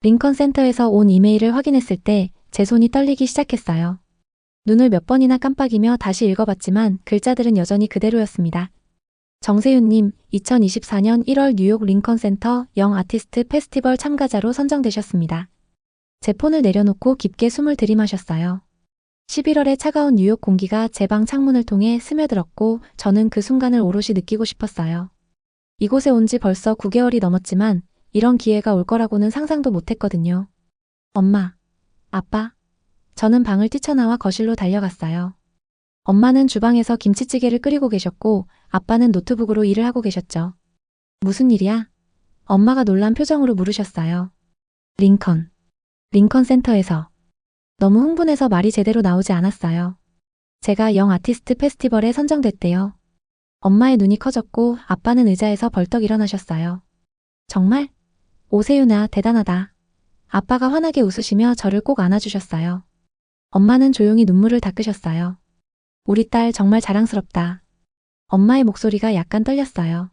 링컨 센터에서 온 이메일을 확인했을 때 제 손이 떨리기 시작했어요. 눈을 몇 번이나 깜빡이며 다시 읽어봤지만 글자들은 여전히 그대로였습니다. 정세윤님, 2024년 1월 뉴욕 링컨 센터 영 아티스트 페스티벌 참가자로 선정되셨습니다. 제 폰을 내려놓고 깊게 숨을 들이마셨어요. 11월의 차가운 뉴욕 공기가 제 방 창문을 통해 스며들었고 저는 그 순간을 오롯이 느끼고 싶었어요. 이곳에 온 지 벌써 9개월이 넘었지만 이런 기회가 올 거라고는 상상도 못했거든요. 엄마, 아빠. 저는 방을 뛰쳐나와 거실로 달려갔어요. 엄마는 주방에서 김치찌개를 끓이고 계셨고 아빠는 노트북으로 일을 하고 계셨죠. 무슨 일이야? 엄마가 놀란 표정으로 물으셨어요. 링컨 센터에서. 너무 흥분해서 말이 제대로 나오지 않았어요. 제가 영 아티스트 페스티벌에 선정됐대요. 엄마의 눈이 커졌고 아빠는 의자에서 벌떡 일어나셨어요. 정말? 오세윤아, 대단하다. 아빠가 환하게 웃으시며 저를 꼭 안아주셨어요. 엄마는 조용히 눈물을 닦으셨어요. 우리 딸 정말 자랑스럽다. 엄마의 목소리가 약간 떨렸어요.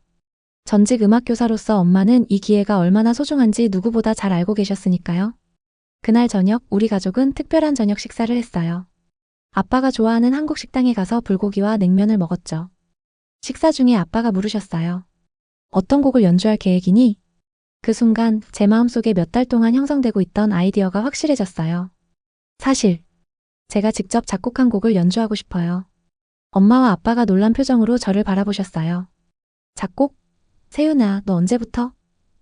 전직 음악교사로서 엄마는 이 기회가 얼마나 소중한지 누구보다 잘 알고 계셨으니까요. 그날 저녁 우리 가족은 특별한 저녁 식사를 했어요. 아빠가 좋아하는 한국 식당에 가서 불고기와 냉면을 먹었죠. 식사 중에 아빠가 물으셨어요. 어떤 곡을 연주할 계획이니? 그 순간 제 마음속에 몇 달 동안 형성되고 있던 아이디어가 확실해졌어요. 사실 제가 직접 작곡한 곡을 연주하고 싶어요. 엄마와 아빠가 놀란 표정으로 저를 바라보셨어요. 작곡? 세윤아, 너 언제부터?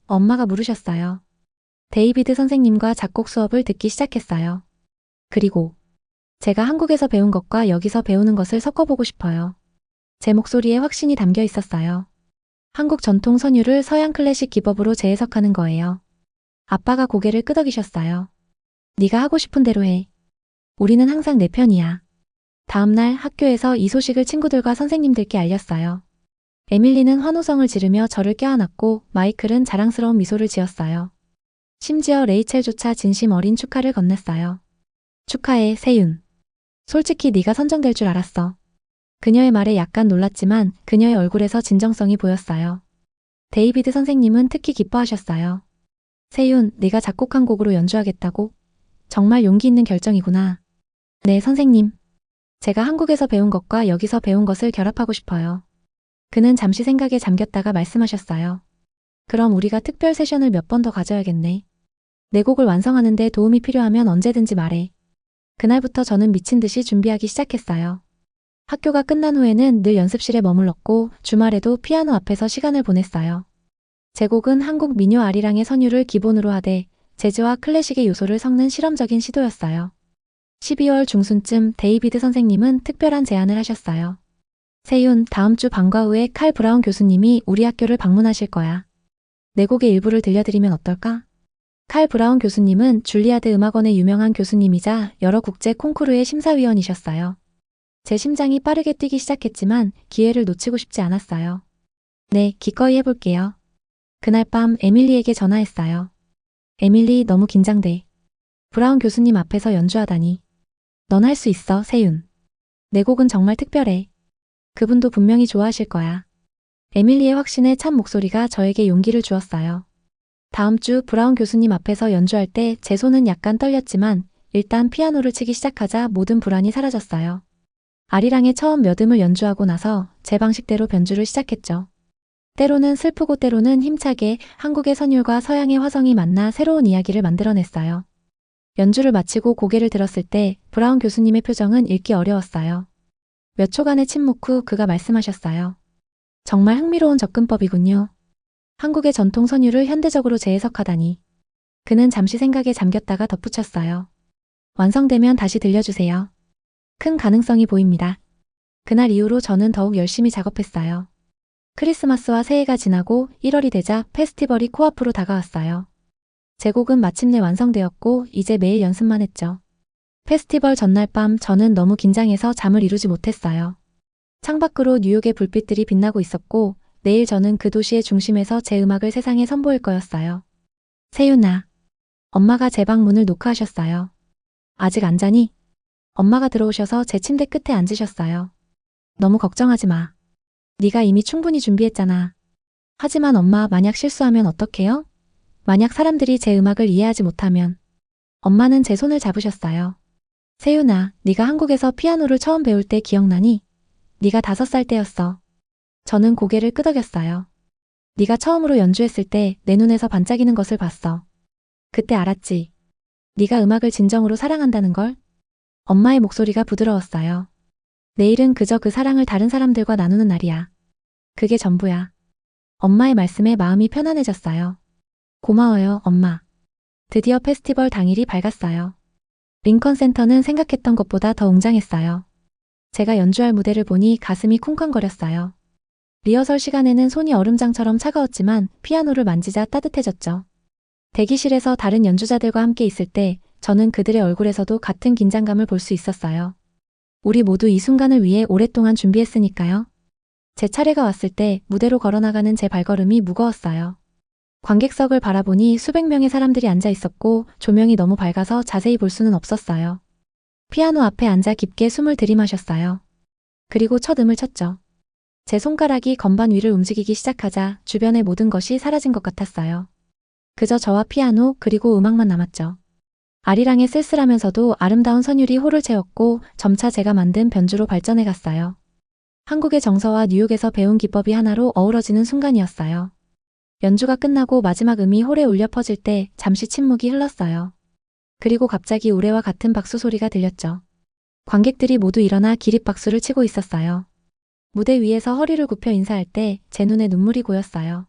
엄마가 물으셨어요. 데이비드 선생님과 작곡 수업을 듣기 시작했어요. 그리고 제가 한국에서 배운 것과 여기서 배우는 것을 섞어보고 싶어요. 제 목소리에 확신이 담겨 있었어요. 한국 전통 선율을 서양 클래식 기법으로 재해석하는 거예요. 아빠가 고개를 끄덕이셨어요. 네가 하고 싶은 대로 해. 우리는 항상 내 편이야. 다음 날 학교에서 이 소식을 친구들과 선생님들께 알렸어요. 에밀리는 환호성을 지르며 저를 껴안았고 마이클은 자랑스러운 미소를 지었어요. 심지어 레이첼조차 진심 어린 축하를 건넸어요. 축하해, 세윤. 솔직히 네가 선정될 줄 알았어. 그녀의 말에 약간 놀랐지만 그녀의 얼굴에서 진정성이 보였어요. 데이비드 선생님은 특히 기뻐하셨어요. 세윤, 네가 작곡한 곡으로 연주하겠다고? 정말 용기 있는 결정이구나. 네, 선생님. 제가 한국에서 배운 것과 여기서 배운 것을 결합하고 싶어요. 그는 잠시 생각에 잠겼다가 말씀하셨어요. 그럼 우리가 특별 세션을 몇 번 더 가져야겠네. 내 곡을 완성하는데 도움이 필요하면 언제든지 말해. 그날부터 저는 미친 듯이 준비하기 시작했어요. 학교가 끝난 후에는 늘 연습실에 머물렀고 주말에도 피아노 앞에서 시간을 보냈어요. 제 곡은 한국 민요 아리랑의 선율을 기본으로 하되 재즈와 클래식의 요소를 섞는 실험적인 시도였어요. 12월 중순쯤 데이비드 선생님은 특별한 제안을 하셨어요. 세윤, 다음 주 방과 후에 칼 브라운 교수님이 우리 학교를 방문하실 거야. 내 곡의 일부를 들려드리면 어떨까? 칼 브라운 교수님은 줄리아드 음악원의 유명한 교수님이자 여러 국제 콩쿠르의 심사위원이셨어요. 제 심장이 빠르게 뛰기 시작했지만 기회를 놓치고 싶지 않았어요. 네, 기꺼이 해볼게요. 그날 밤 에밀리에게 전화했어요. 에밀리, 너무 긴장돼. 브라운 교수님 앞에서 연주하다니. 넌 할 수 있어, 세윤. 내 곡은 정말 특별해. 그분도 분명히 좋아하실 거야. 에밀리의 확신에 찬 목소리가 저에게 용기를 주었어요. 다음 주 브라운 교수님 앞에서 연주할 때 제 손은 약간 떨렸지만 일단 피아노를 치기 시작하자 모든 불안이 사라졌어요. 아리랑의 처음 몇 음을 연주하고 나서 제 방식대로 변주를 시작했죠. 때로는 슬프고 때로는 힘차게 한국의 선율과 서양의 화성이 만나 새로운 이야기를 만들어냈어요. 연주를 마치고 고개를 들었을 때 브라운 교수님의 표정은 읽기 어려웠어요. 몇 초간의 침묵 후 그가 말씀하셨어요. 정말 흥미로운 접근법이군요. 한국의 전통 선율을 현대적으로 재해석하다니. 그는 잠시 생각에 잠겼다가 덧붙였어요. 완성되면 다시 들려주세요. 큰 가능성이 보입니다. 그날 이후로 저는 더욱 열심히 작업했어요. 크리스마스와 새해가 지나고 1월이 되자 페스티벌이 코앞으로 다가왔어요. 제 곡은 마침내 완성되었고 이제 매일 연습만 했죠. 페스티벌 전날 밤 저는 너무 긴장해서 잠을 이루지 못했어요. 창밖으로 뉴욕의 불빛들이 빛나고 있었고 내일 저는 그 도시의 중심에서 제 음악을 세상에 선보일 거였어요. 세윤아. 엄마가 제 방 문을 노크하셨어요. 아직 안 자니? 엄마가 들어오셔서 제 침대 끝에 앉으셨어요. 너무 걱정하지 마. 네가 이미 충분히 준비했잖아. 하지만 엄마, 만약 실수하면 어떡해요? 만약 사람들이 제 음악을 이해하지 못하면. 엄마는 제 손을 잡으셨어요. 세윤아, 네가 한국에서 피아노를 처음 배울 때 기억나니? 네가 5살 때였어. 저는 고개를 끄덕였어요. 네가 처음으로 연주했을 때 내 눈에서 반짝이는 것을 봤어. 그때 알았지. 네가 음악을 진정으로 사랑한다는 걸. 엄마의 목소리가 부드러웠어요. 내일은 그저 그 사랑을 다른 사람들과 나누는 날이야. 그게 전부야. 엄마의 말씀에 마음이 편안해졌어요. 고마워요, 엄마. 드디어 페스티벌 당일이 밝았어요. 링컨 센터는 생각했던 것보다 더 웅장했어요. 제가 연주할 무대를 보니 가슴이 쿵쾅거렸어요. 리허설 시간에는 손이 얼음장처럼 차가웠지만 피아노를 만지자 따뜻해졌죠. 대기실에서 다른 연주자들과 함께 있을 때 저는 그들의 얼굴에서도 같은 긴장감을 볼 수 있었어요. 우리 모두 이 순간을 위해 오랫동안 준비했으니까요. 제 차례가 왔을 때 무대로 걸어나가는 제 발걸음이 무거웠어요. 관객석을 바라보니 수백 명의 사람들이 앉아 있었고 조명이 너무 밝아서 자세히 볼 수는 없었어요. 피아노 앞에 앉아 깊게 숨을 들이마셨어요. 그리고 첫 음을 쳤죠. 제 손가락이 건반 위를 움직이기 시작하자 주변의 모든 것이 사라진 것 같았어요. 그저 저와 피아노 그리고 음악만 남았죠. 아리랑의 쓸쓸하면서도 아름다운 선율이 홀을 채웠고 점차 제가 만든 변주로 발전해 갔어요. 한국의 정서와 뉴욕에서 배운 기법이 하나로 어우러지는 순간이었어요. 연주가 끝나고 마지막 음이 홀에 울려 퍼질 때 잠시 침묵이 흘렀어요. 그리고 갑자기 우레와 같은 박수 소리가 들렸죠. 관객들이 모두 일어나 기립박수를 치고 있었어요. 무대 위에서 허리를 굽혀 인사할 때 제 눈에 눈물이 고였어요.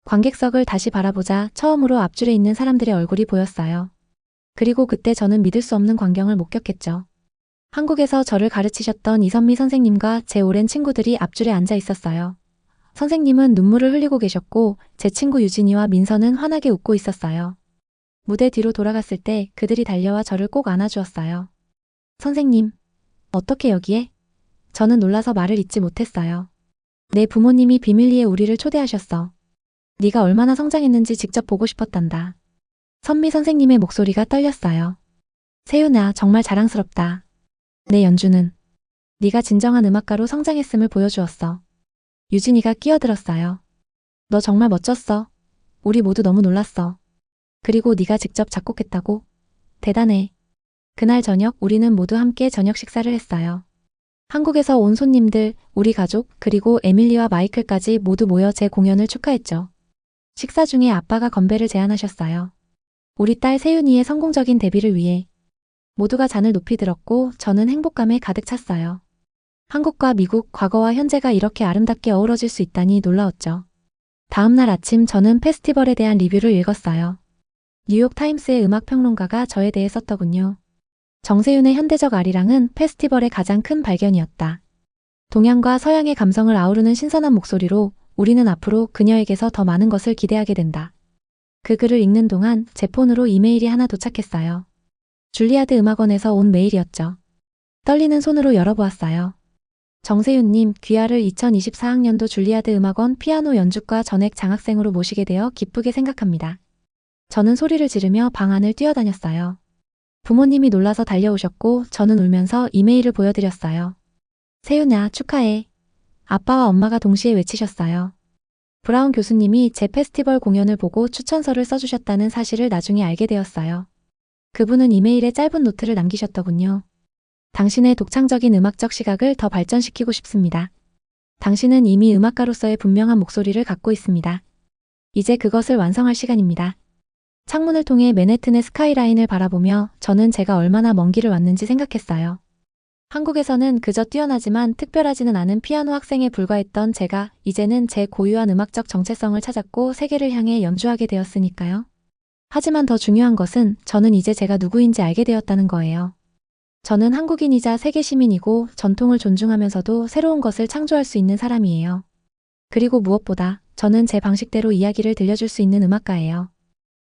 관객석을 다시 바라보자 처음으로 앞줄에 있는 사람들의 얼굴이 보였어요. 그리고 그때 저는 믿을 수 없는 광경을 목격했죠. 한국에서 저를 가르치셨던 이선미 선생님과 제 오랜 친구들이 앞줄에 앉아 있었어요. 선생님은 눈물을 흘리고 계셨고 제 친구 유진이와 민서는 환하게 웃고 있었어요. 무대 뒤로 돌아갔을 때 그들이 달려와 저를 꼭 안아주었어요. 선생님, 어떻게 여기에? 저는 놀라서 말을 잇지 못했어요. 내 부모님이 비밀리에 우리를 초대하셨어. 네가 얼마나 성장했는지 직접 보고 싶었단다. 선미 선생님의 목소리가 떨렸어요. 세윤아, 정말 자랑스럽다. 내 연주는 네가 진정한 음악가로 성장했음을 보여주었어. 유진이가 끼어들었어요. 너 정말 멋졌어. 우리 모두 너무 놀랐어. 그리고 네가 직접 작곡했다고? 대단해. 그날 저녁 우리는 모두 함께 저녁 식사를 했어요. 한국에서 온 손님들, 우리 가족, 그리고 에밀리와 마이클까지 모두 모여 제 공연을 축하했죠. 식사 중에 아빠가 건배를 제안하셨어요. 우리 딸 세윤이의 성공적인 데뷔를 위해. 모두가 잔을 높이 들었고 저는 행복감에 가득 찼어요. 한국과 미국, 과거와 현재가 이렇게 아름답게 어우러질 수 있다니 놀라웠죠. 다음 날 아침 저는 페스티벌에 대한 리뷰를 읽었어요. 뉴욕 타임스의 음악평론가가 저에 대해 썼더군요. 정세윤의 현대적 아리랑은 페스티벌의 가장 큰 발견이었다. 동양과 서양의 감성을 아우르는 신선한 목소리로 우리는 앞으로 그녀에게서 더 많은 것을 기대하게 된다. 그 글을 읽는 동안 제 폰으로 이메일이 하나 도착했어요. 줄리아드 음악원에서 온 메일이었죠. 떨리는 손으로 열어보았어요. 정세윤님, 귀하를 2024학년도 줄리아드 음악원 피아노 연주과 전액 장학생으로 모시게 되어 기쁘게 생각합니다. 저는 소리를 지르며 방 안을 뛰어다녔어요. 부모님이 놀라서 달려오셨고 저는 울면서 이메일을 보여드렸어요. 세윤아, 축하해. 아빠와 엄마가 동시에 외치셨어요. 브라운 교수님이 제 페스티벌 공연을 보고 추천서를 써주셨다는 사실을 나중에 알게 되었어요. 그분은 이메일에 짧은 노트를 남기셨더군요. 당신의 독창적인 음악적 시각을 더 발전시키고 싶습니다. 당신은 이미 음악가로서의 분명한 목소리를 갖고 있습니다. 이제 그것을 완성할 시간입니다. 창문을 통해 맨해튼의 스카이라인을 바라보며 저는 제가 얼마나 먼 길을 왔는지 생각했어요. 한국에서는 그저 뛰어나지만 특별하지는 않은 피아노 학생에 불과했던 제가 이제는 제 고유한 음악적 정체성을 찾았고 세계를 향해 연주하게 되었으니까요. 하지만 더 중요한 것은 저는 이제 제가 누구인지 알게 되었다는 거예요. 저는 한국인이자 세계 시민이고 전통을 존중하면서도 새로운 것을 창조할 수 있는 사람이에요. 그리고 무엇보다 저는 제 방식대로 이야기를 들려줄 수 있는 음악가예요.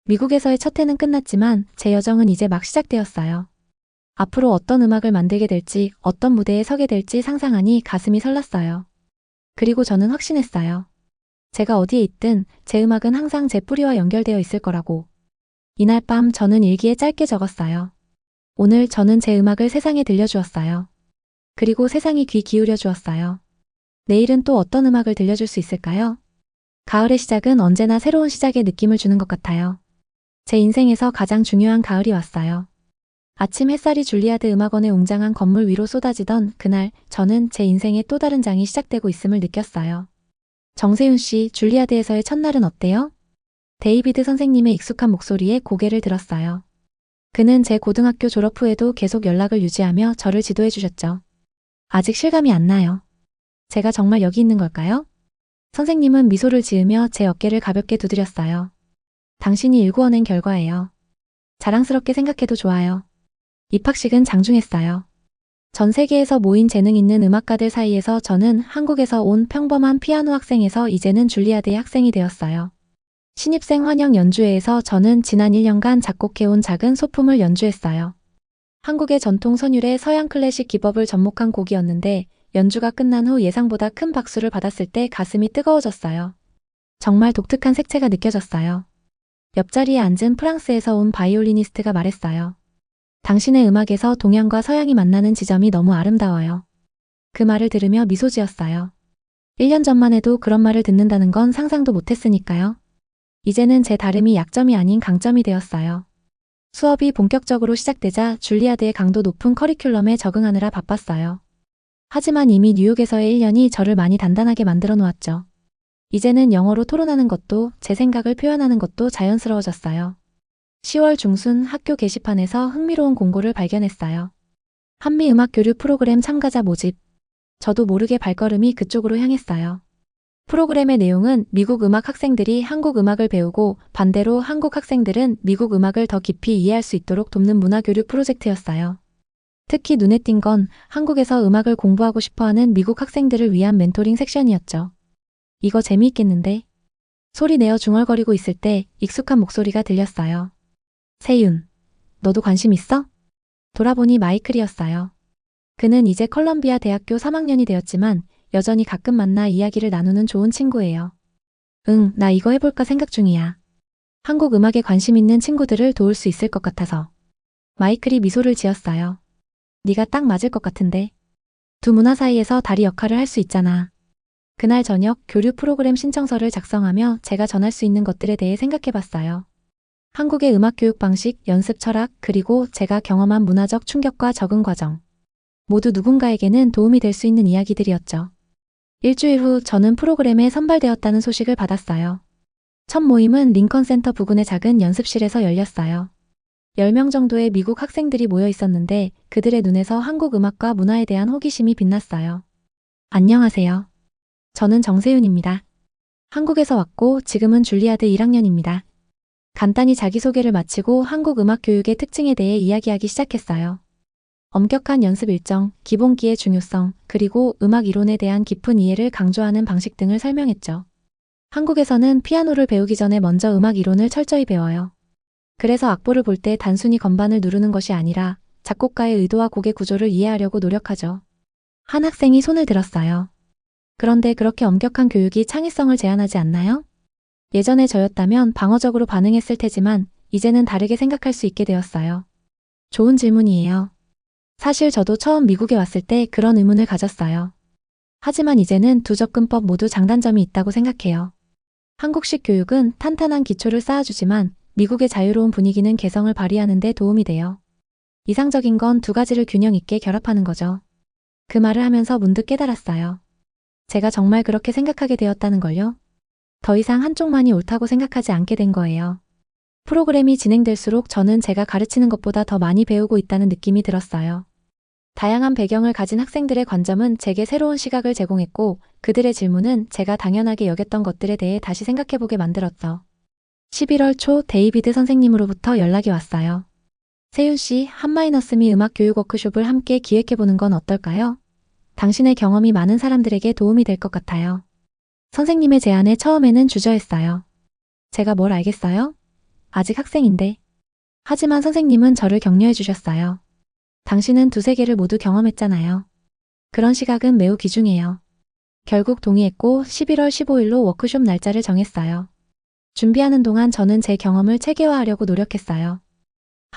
미국에서의 첫 해는 끝났지만 제 여정은 이제 막 시작되었어요. 앞으로 어떤 음악을 만들게 될지, 어떤 무대에 서게 될지 상상하니 가슴이 설렜어요. 그리고 저는 확신했어요. 제가 어디에 있든 제 음악은 항상 제 뿌리와 연결되어 있을 거라고. 이날 밤 저는 일기에 짧게 적었어요. 오늘 저는 제 음악을 세상에 들려주었어요. 그리고 세상이 귀 기울여 주었어요. 내일은 또 어떤 음악을 들려줄 수 있을까요? 가을의 시작은 언제나 새로운 시작의 느낌을 주는 것 같아요. 제 인생에서 가장 중요한 가을이 왔어요. 아침 햇살이 줄리아드 음악원의 웅장한 건물 위로 쏟아지던 그날, 저는 제 인생의 또 다른 장이 시작되고 있음을 느꼈어요. 정세윤 씨, 줄리아드에서의 첫날은 어때요? 데이비드 선생님의 익숙한 목소리에 고개를 들었어요. 그는 제 고등학교 졸업 후에도 계속 연락을 유지하며 저를 지도해 주셨죠. 아직 실감이 안 나요. 제가 정말 여기 있는 걸까요? 선생님은 미소를 지으며 제 어깨를 가볍게 두드렸어요. 당신이 일구어낸 결과예요. 자랑스럽게 생각해도 좋아요. 입학식은 장중했어요. 전 세계에서 모인 재능 있는 음악가들 사이에서 저는 한국에서 온 평범한 피아노 학생에서 이제는 줄리아드의 학생이 되었어요. 신입생 환영 연주회에서 저는 지난 1년간 작곡해온 작은 소품을 연주했어요. 한국의 전통 선율의 서양 클래식 기법을 접목한 곡이었는데 연주가 끝난 후 예상보다 큰 박수를 받았을 때 가슴이 뜨거워졌어요. 정말 독특한 색채가 느껴졌어요. 옆자리에 앉은 프랑스에서 온 바이올리니스트가 말했어요. 당신의 음악에서 동양과 서양이 만나는 지점이 너무 아름다워요. 그 말을 들으며 미소 지었어요. 1년 전만 해도 그런 말을 듣는다는 건 상상도 못했으니까요. 이제는 제 다름이 약점이 아닌 강점이 되었어요. 수업이 본격적으로 시작되자 줄리아드의 강도 높은 커리큘럼에 적응하느라 바빴어요. 하지만 이미 뉴욕에서의 1년이 저를 많이 단단하게 만들어 놓았죠. 이제는 영어로 토론하는 것도 제 생각을 표현하는 것도 자연스러워졌어요. 10월 중순 학교 게시판에서 흥미로운 공고를 발견했어요. 한미 음악 교류 프로그램 참가자 모집. 저도 모르게 발걸음이 그쪽으로 향했어요. 프로그램의 내용은 미국 음악 학생들이 한국 음악을 배우고 반대로 한국 학생들은 미국 음악을 더 깊이 이해할 수 있도록 돕는 문화 교류 프로젝트였어요. 특히 눈에 띈 건 한국에서 음악을 공부하고 싶어하는 미국 학생들을 위한 멘토링 섹션이었죠. 이거 재미있겠는데? 소리 내어 중얼거리고 있을 때 익숙한 목소리가 들렸어요. 세윤, 너도 관심 있어? 돌아보니 마이클이었어요. 그는 이제 컬럼비아 대학교 3학년이 되었지만 여전히 가끔 만나 이야기를 나누는 좋은 친구예요. 응, 나 이거 해볼까 생각 중이야. 한국 음악에 관심 있는 친구들을 도울 수 있을 것 같아서. 마이클이 미소를 지었어요. 네가 딱 맞을 것 같은데. 두 문화 사이에서 다리 역할을 할 수 있잖아. 그날 저녁 교류 프로그램 신청서를 작성하며 제가 전할 수 있는 것들에 대해 생각해봤어요. 한국의 음악 교육 방식, 연습 철학, 그리고 제가 경험한 문화적 충격과 적응 과정. 모두 누군가에게는 도움이 될 수 있는 이야기들이었죠. 일주일 후 저는 프로그램에 선발되었다는 소식을 받았어요. 첫 모임은 링컨 센터 부근의 작은 연습실에서 열렸어요. 10명 정도의 미국 학생들이 모여 있었는데 그들의 눈에서 한국 음악과 문화에 대한 호기심이 빛났어요. 안녕하세요. 저는 정세윤입니다. 한국에서 왔고 지금은 줄리아드 1학년입니다. 간단히 자기소개를 마치고 한국 음악 교육의 특징에 대해 이야기하기 시작했어요. 엄격한 연습 일정, 기본기의 중요성, 그리고 음악 이론에 대한 깊은 이해를 강조하는 방식 등을 설명했죠. 한국에서는 피아노를 배우기 전에 먼저 음악 이론을 철저히 배워요. 그래서 악보를 볼 때 단순히 건반을 누르는 것이 아니라 작곡가의 의도와 곡의 구조를 이해하려고 노력하죠. 한 학생이 손을 들었어요. 그런데 그렇게 엄격한 교육이 창의성을 제한하지 않나요? 예전에 저였다면 방어적으로 반응했을 테지만 이제는 다르게 생각할 수 있게 되었어요. 좋은 질문이에요. 사실 저도 처음 미국에 왔을 때 그런 의문을 가졌어요. 하지만 이제는 두 접근법 모두 장단점이 있다고 생각해요. 한국식 교육은 탄탄한 기초를 쌓아주지만 미국의 자유로운 분위기는 개성을 발휘하는 데 도움이 돼요. 이상적인 건 두 가지를 균형 있게 결합하는 거죠. 그 말을 하면서 문득 깨달았어요. 제가 정말 그렇게 생각하게 되었다는 걸요. 더 이상 한쪽만이 옳다고 생각하지 않게 된 거예요. 프로그램이 진행될수록 저는 제가 가르치는 것보다 더 많이 배우고 있다는 느낌이 들었어요. 다양한 배경을 가진 학생들의 관점은 제게 새로운 시각을 제공했고 그들의 질문은 제가 당연하게 여겼던 것들에 대해 다시 생각해보게 만들었죠. 11월 초 데이비드 선생님으로부터 연락이 왔어요. 세윤 씨, 한마이너스미 음악 교육 워크숍을 함께 기획해보는 건 어떨까요? 당신의 경험이 많은 사람들에게 도움이 될 것 같아요. 선생님의 제안에 처음에는 주저했어요. 제가 뭘 알겠어요? 아직 학생인데. 하지만 선생님은 저를 격려해 주셨어요. 당신은 두세 개를 모두 경험했잖아요. 그런 시각은 매우 귀중해요. 결국 동의했고 11월 15일로 워크숍 날짜를 정했어요. 준비하는 동안 저는 제 경험을 체계화하려고 노력했어요.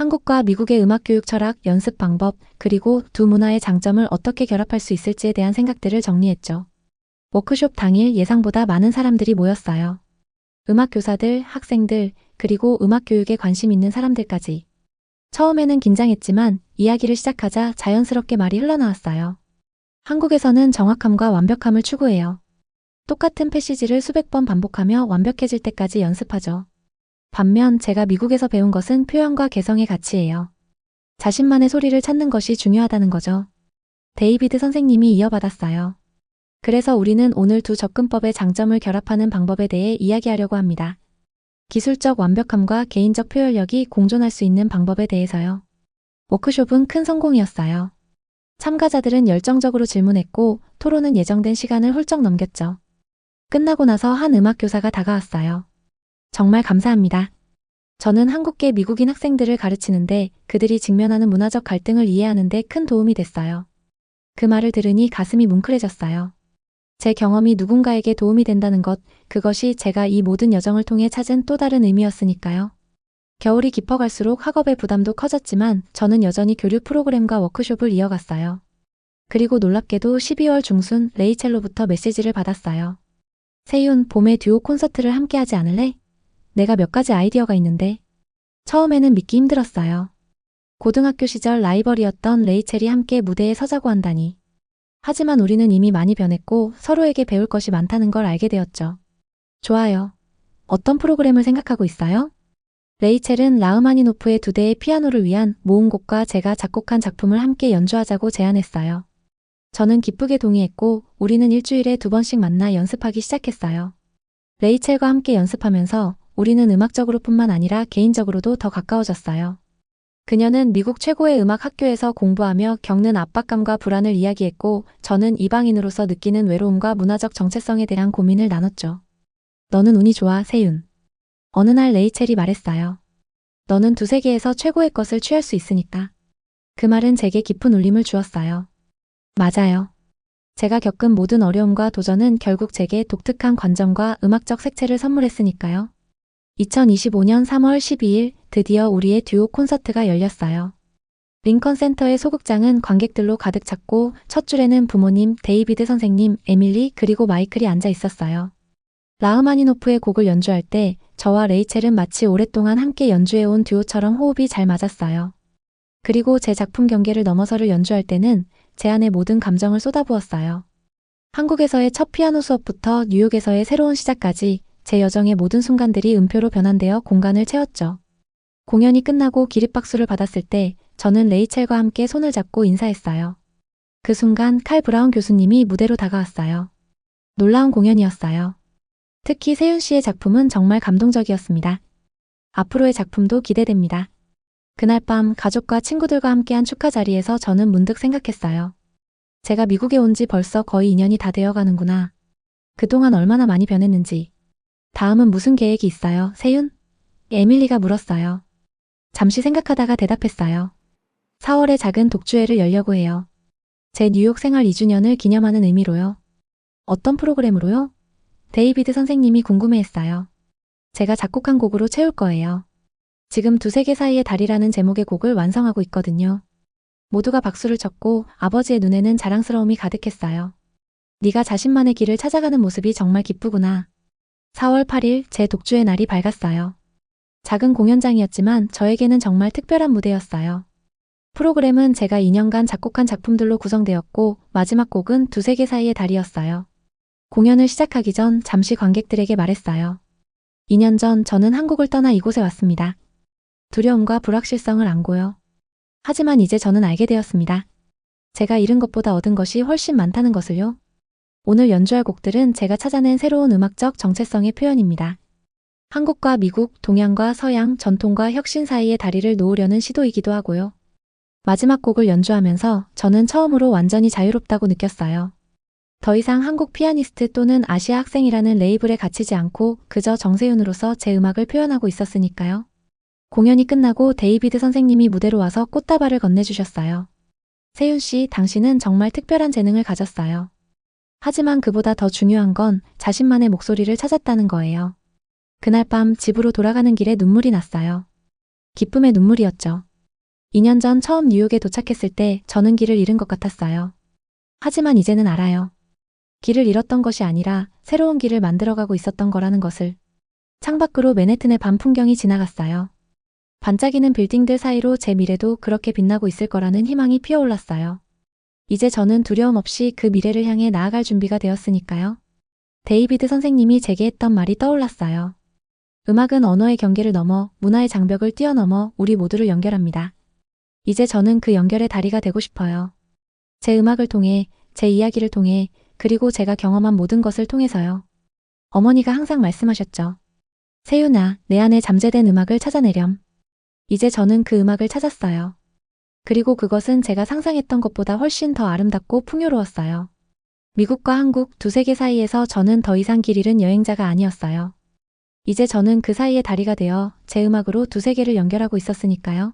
한국과 미국의 음악 교육 철학, 연습 방법, 그리고 두 문화의 장점을 어떻게 결합할 수 있을지에 대한 생각들을 정리했죠. 워크숍 당일 예상보다 많은 사람들이 모였어요. 음악 교사들, 학생들, 그리고 음악 교육에 관심 있는 사람들까지. 처음에는 긴장했지만 이야기를 시작하자 자연스럽게 말이 흘러나왔어요. 한국에서는 정확함과 완벽함을 추구해요. 똑같은 패시지를 수백 번 반복하며 완벽해질 때까지 연습하죠. 반면 제가 미국에서 배운 것은 표현과 개성의 가치예요. 자신만의 소리를 찾는 것이 중요하다는 거죠. 데이비드 선생님이 이어받았어요. 그래서 우리는 오늘 두 접근법의 장점을 결합하는 방법에 대해 이야기하려고 합니다. 기술적 완벽함과 개인적 표현력이 공존할 수 있는 방법에 대해서요. 워크숍은 큰 성공이었어요. 참가자들은 열정적으로 질문했고 토론은 예정된 시간을 훌쩍 넘겼죠. 끝나고 나서 한 음악 교사가 다가왔어요. 정말 감사합니다. 저는 한국계 미국인 학생들을 가르치는데 그들이 직면하는 문화적 갈등을 이해하는 데 큰 도움이 됐어요. 그 말을 들으니 가슴이 뭉클해졌어요. 제 경험이 누군가에게 도움이 된다는 것, 그것이 제가 이 모든 여정을 통해 찾은 또 다른 의미였으니까요. 겨울이 깊어갈수록 학업의 부담도 커졌지만 저는 여전히 교류 프로그램과 워크숍을 이어갔어요. 그리고 놀랍게도 12월 중순 레이첼로부터 메시지를 받았어요. 세윤, 봄에 듀오 콘서트를 함께 하지 않을래? 내가 몇 가지 아이디어가 있는데. 처음에는 믿기 힘들었어요. 고등학교 시절 라이벌이었던 레이첼이 함께 무대에 서자고 한다니. 하지만 우리는 이미 많이 변했고 서로에게 배울 것이 많다는 걸 알게 되었죠. 좋아요. 어떤 프로그램을 생각하고 있어요? 레이첼은 라흐마니노프의 두 대의 피아노를 위한 모음곡과 제가 작곡한 작품을 함께 연주하자고 제안했어요. 저는 기쁘게 동의했고 우리는 일주일에 2번씩 만나 연습하기 시작했어요. 레이첼과 함께 연습하면서 우리는 음악적으로뿐만 아니라 개인적으로도 더 가까워졌어요. 그녀는 미국 최고의 음악 학교에서 공부하며 겪는 압박감과 불안을 이야기했고 저는 이방인으로서 느끼는 외로움과 문화적 정체성에 대한 고민을 나눴죠. 너는 운이 좋아, 세윤. 어느 날 레이첼이 말했어요. 너는 두 세계에서 최고의 것을 취할 수 있으니까. 그 말은 제게 깊은 울림을 주었어요. 맞아요. 제가 겪은 모든 어려움과 도전은 결국 제게 독특한 관점과 음악적 색채를 선물했으니까요. 2025년 3월 12일 드디어 우리의 듀오 콘서트가 열렸어요. 링컨 센터의 소극장은 관객들로 가득 찼고 첫 줄에는 부모님, 데이비드 선생님, 에밀리 그리고 마이클이 앉아 있었어요. 라흐마니노프의 곡을 연주할 때 저와 레이첼은 마치 오랫동안 함께 연주해온 듀오처럼 호흡이 잘 맞았어요. 그리고 제 작품 경계를 넘어서를 연주할 때는 제 안의 모든 감정을 쏟아부었어요. 한국에서의 첫 피아노 수업부터 뉴욕에서의 새로운 시작까지 제 여정의 모든 순간들이 음표로 변환되어 공간을 채웠죠. 공연이 끝나고 기립박수를 받았을 때 저는 레이첼과 함께 손을 잡고 인사했어요. 그 순간 칼 브라운 교수님이 무대로 다가왔어요. 놀라운 공연이었어요. 특히 세윤 씨의 작품은 정말 감동적이었습니다. 앞으로의 작품도 기대됩니다. 그날 밤 가족과 친구들과 함께한 축하 자리에서 저는 문득 생각했어요. 제가 미국에 온 지 벌써 거의 2년이 다 되어가는구나. 그동안 얼마나 많이 변했는지. 다음은 무슨 계획이 있어요, 세윤? 에밀리가 물었어요. 잠시 생각하다가 대답했어요. 4월에 작은 독주회를 열려고 해요. 제 뉴욕 생활 2주년을 기념하는 의미로요. 어떤 프로그램으로요? 데이비드 선생님이 궁금해했어요. 제가 작곡한 곡으로 채울 거예요. 지금 두 세계 사이의 달이라는 제목의 곡을 완성하고 있거든요. 모두가 박수를 쳤고 아버지의 눈에는 자랑스러움이 가득했어요. 네가 자신만의 길을 찾아가는 모습이 정말 기쁘구나. 4월 8일 제 독주의 날이 밝았어요. 작은 공연장이었지만 저에게는 정말 특별한 무대였어요. 프로그램은 제가 2년간 작곡한 작품들로 구성되었고 마지막 곡은 두 세계 사이의 달이었어요. 공연을 시작하기 전 잠시 관객들에게 말했어요. 2년 전 저는 한국을 떠나 이곳에 왔습니다. 두려움과 불확실성을 안고요. 하지만 이제 저는 알게 되었습니다. 제가 잃은 것보다 얻은 것이 훨씬 많다는 것을요. 오늘 연주할 곡들은 제가 찾아낸 새로운 음악적 정체성의 표현입니다. 한국과 미국, 동양과 서양, 전통과 혁신 사이의 다리를 놓으려는 시도이기도 하고요. 마지막 곡을 연주하면서 저는 처음으로 완전히 자유롭다고 느꼈어요. 더 이상 한국 피아니스트 또는 아시아 학생이라는 레이블에 갇히지 않고 그저 정세윤으로서 제 음악을 표현하고 있었으니까요. 공연이 끝나고 데이비드 선생님이 무대로 와서 꽃다발을 건네주셨어요. 세윤 씨, 당신은 정말 특별한 재능을 가졌어요. 하지만 그보다 더 중요한 건 자신만의 목소리를 찾았다는 거예요. 그날 밤 집으로 돌아가는 길에 눈물이 났어요. 기쁨의 눈물이었죠. 2년 전 처음 뉴욕에 도착했을 때 저는 길을 잃은 것 같았어요. 하지만 이제는 알아요. 길을 잃었던 것이 아니라 새로운 길을 만들어가고 있었던 거라는 것을. 창밖으로 맨해튼의 밤 풍경이 지나갔어요. 반짝이는 빌딩들 사이로 제 미래도 그렇게 빛나고 있을 거라는 희망이 피어올랐어요. 이제 저는 두려움 없이 그 미래를 향해 나아갈 준비가 되었으니까요. 데이비드 선생님이 제게 했던 말이 떠올랐어요. 음악은 언어의 경계를 넘어 문화의 장벽을 뛰어넘어 우리 모두를 연결합니다. 이제 저는 그 연결의 다리가 되고 싶어요. 제 음악을 통해, 제 이야기를 통해, 그리고 제가 경험한 모든 것을 통해서요. 어머니가 항상 말씀하셨죠. 세윤아, 내 안에 잠재된 음악을 찾아내렴. 이제 저는 그 음악을 찾았어요. 그리고 그것은 제가 상상했던 것보다 훨씬 더 아름답고 풍요로웠어요. 미국과 한국 두 세계 사이에서 저는 더 이상 길 잃은 여행자가 아니었어요. 이제 저는 그 사이의 다리가 되어 제 음악으로 두 세계를 연결하고 있었으니까요.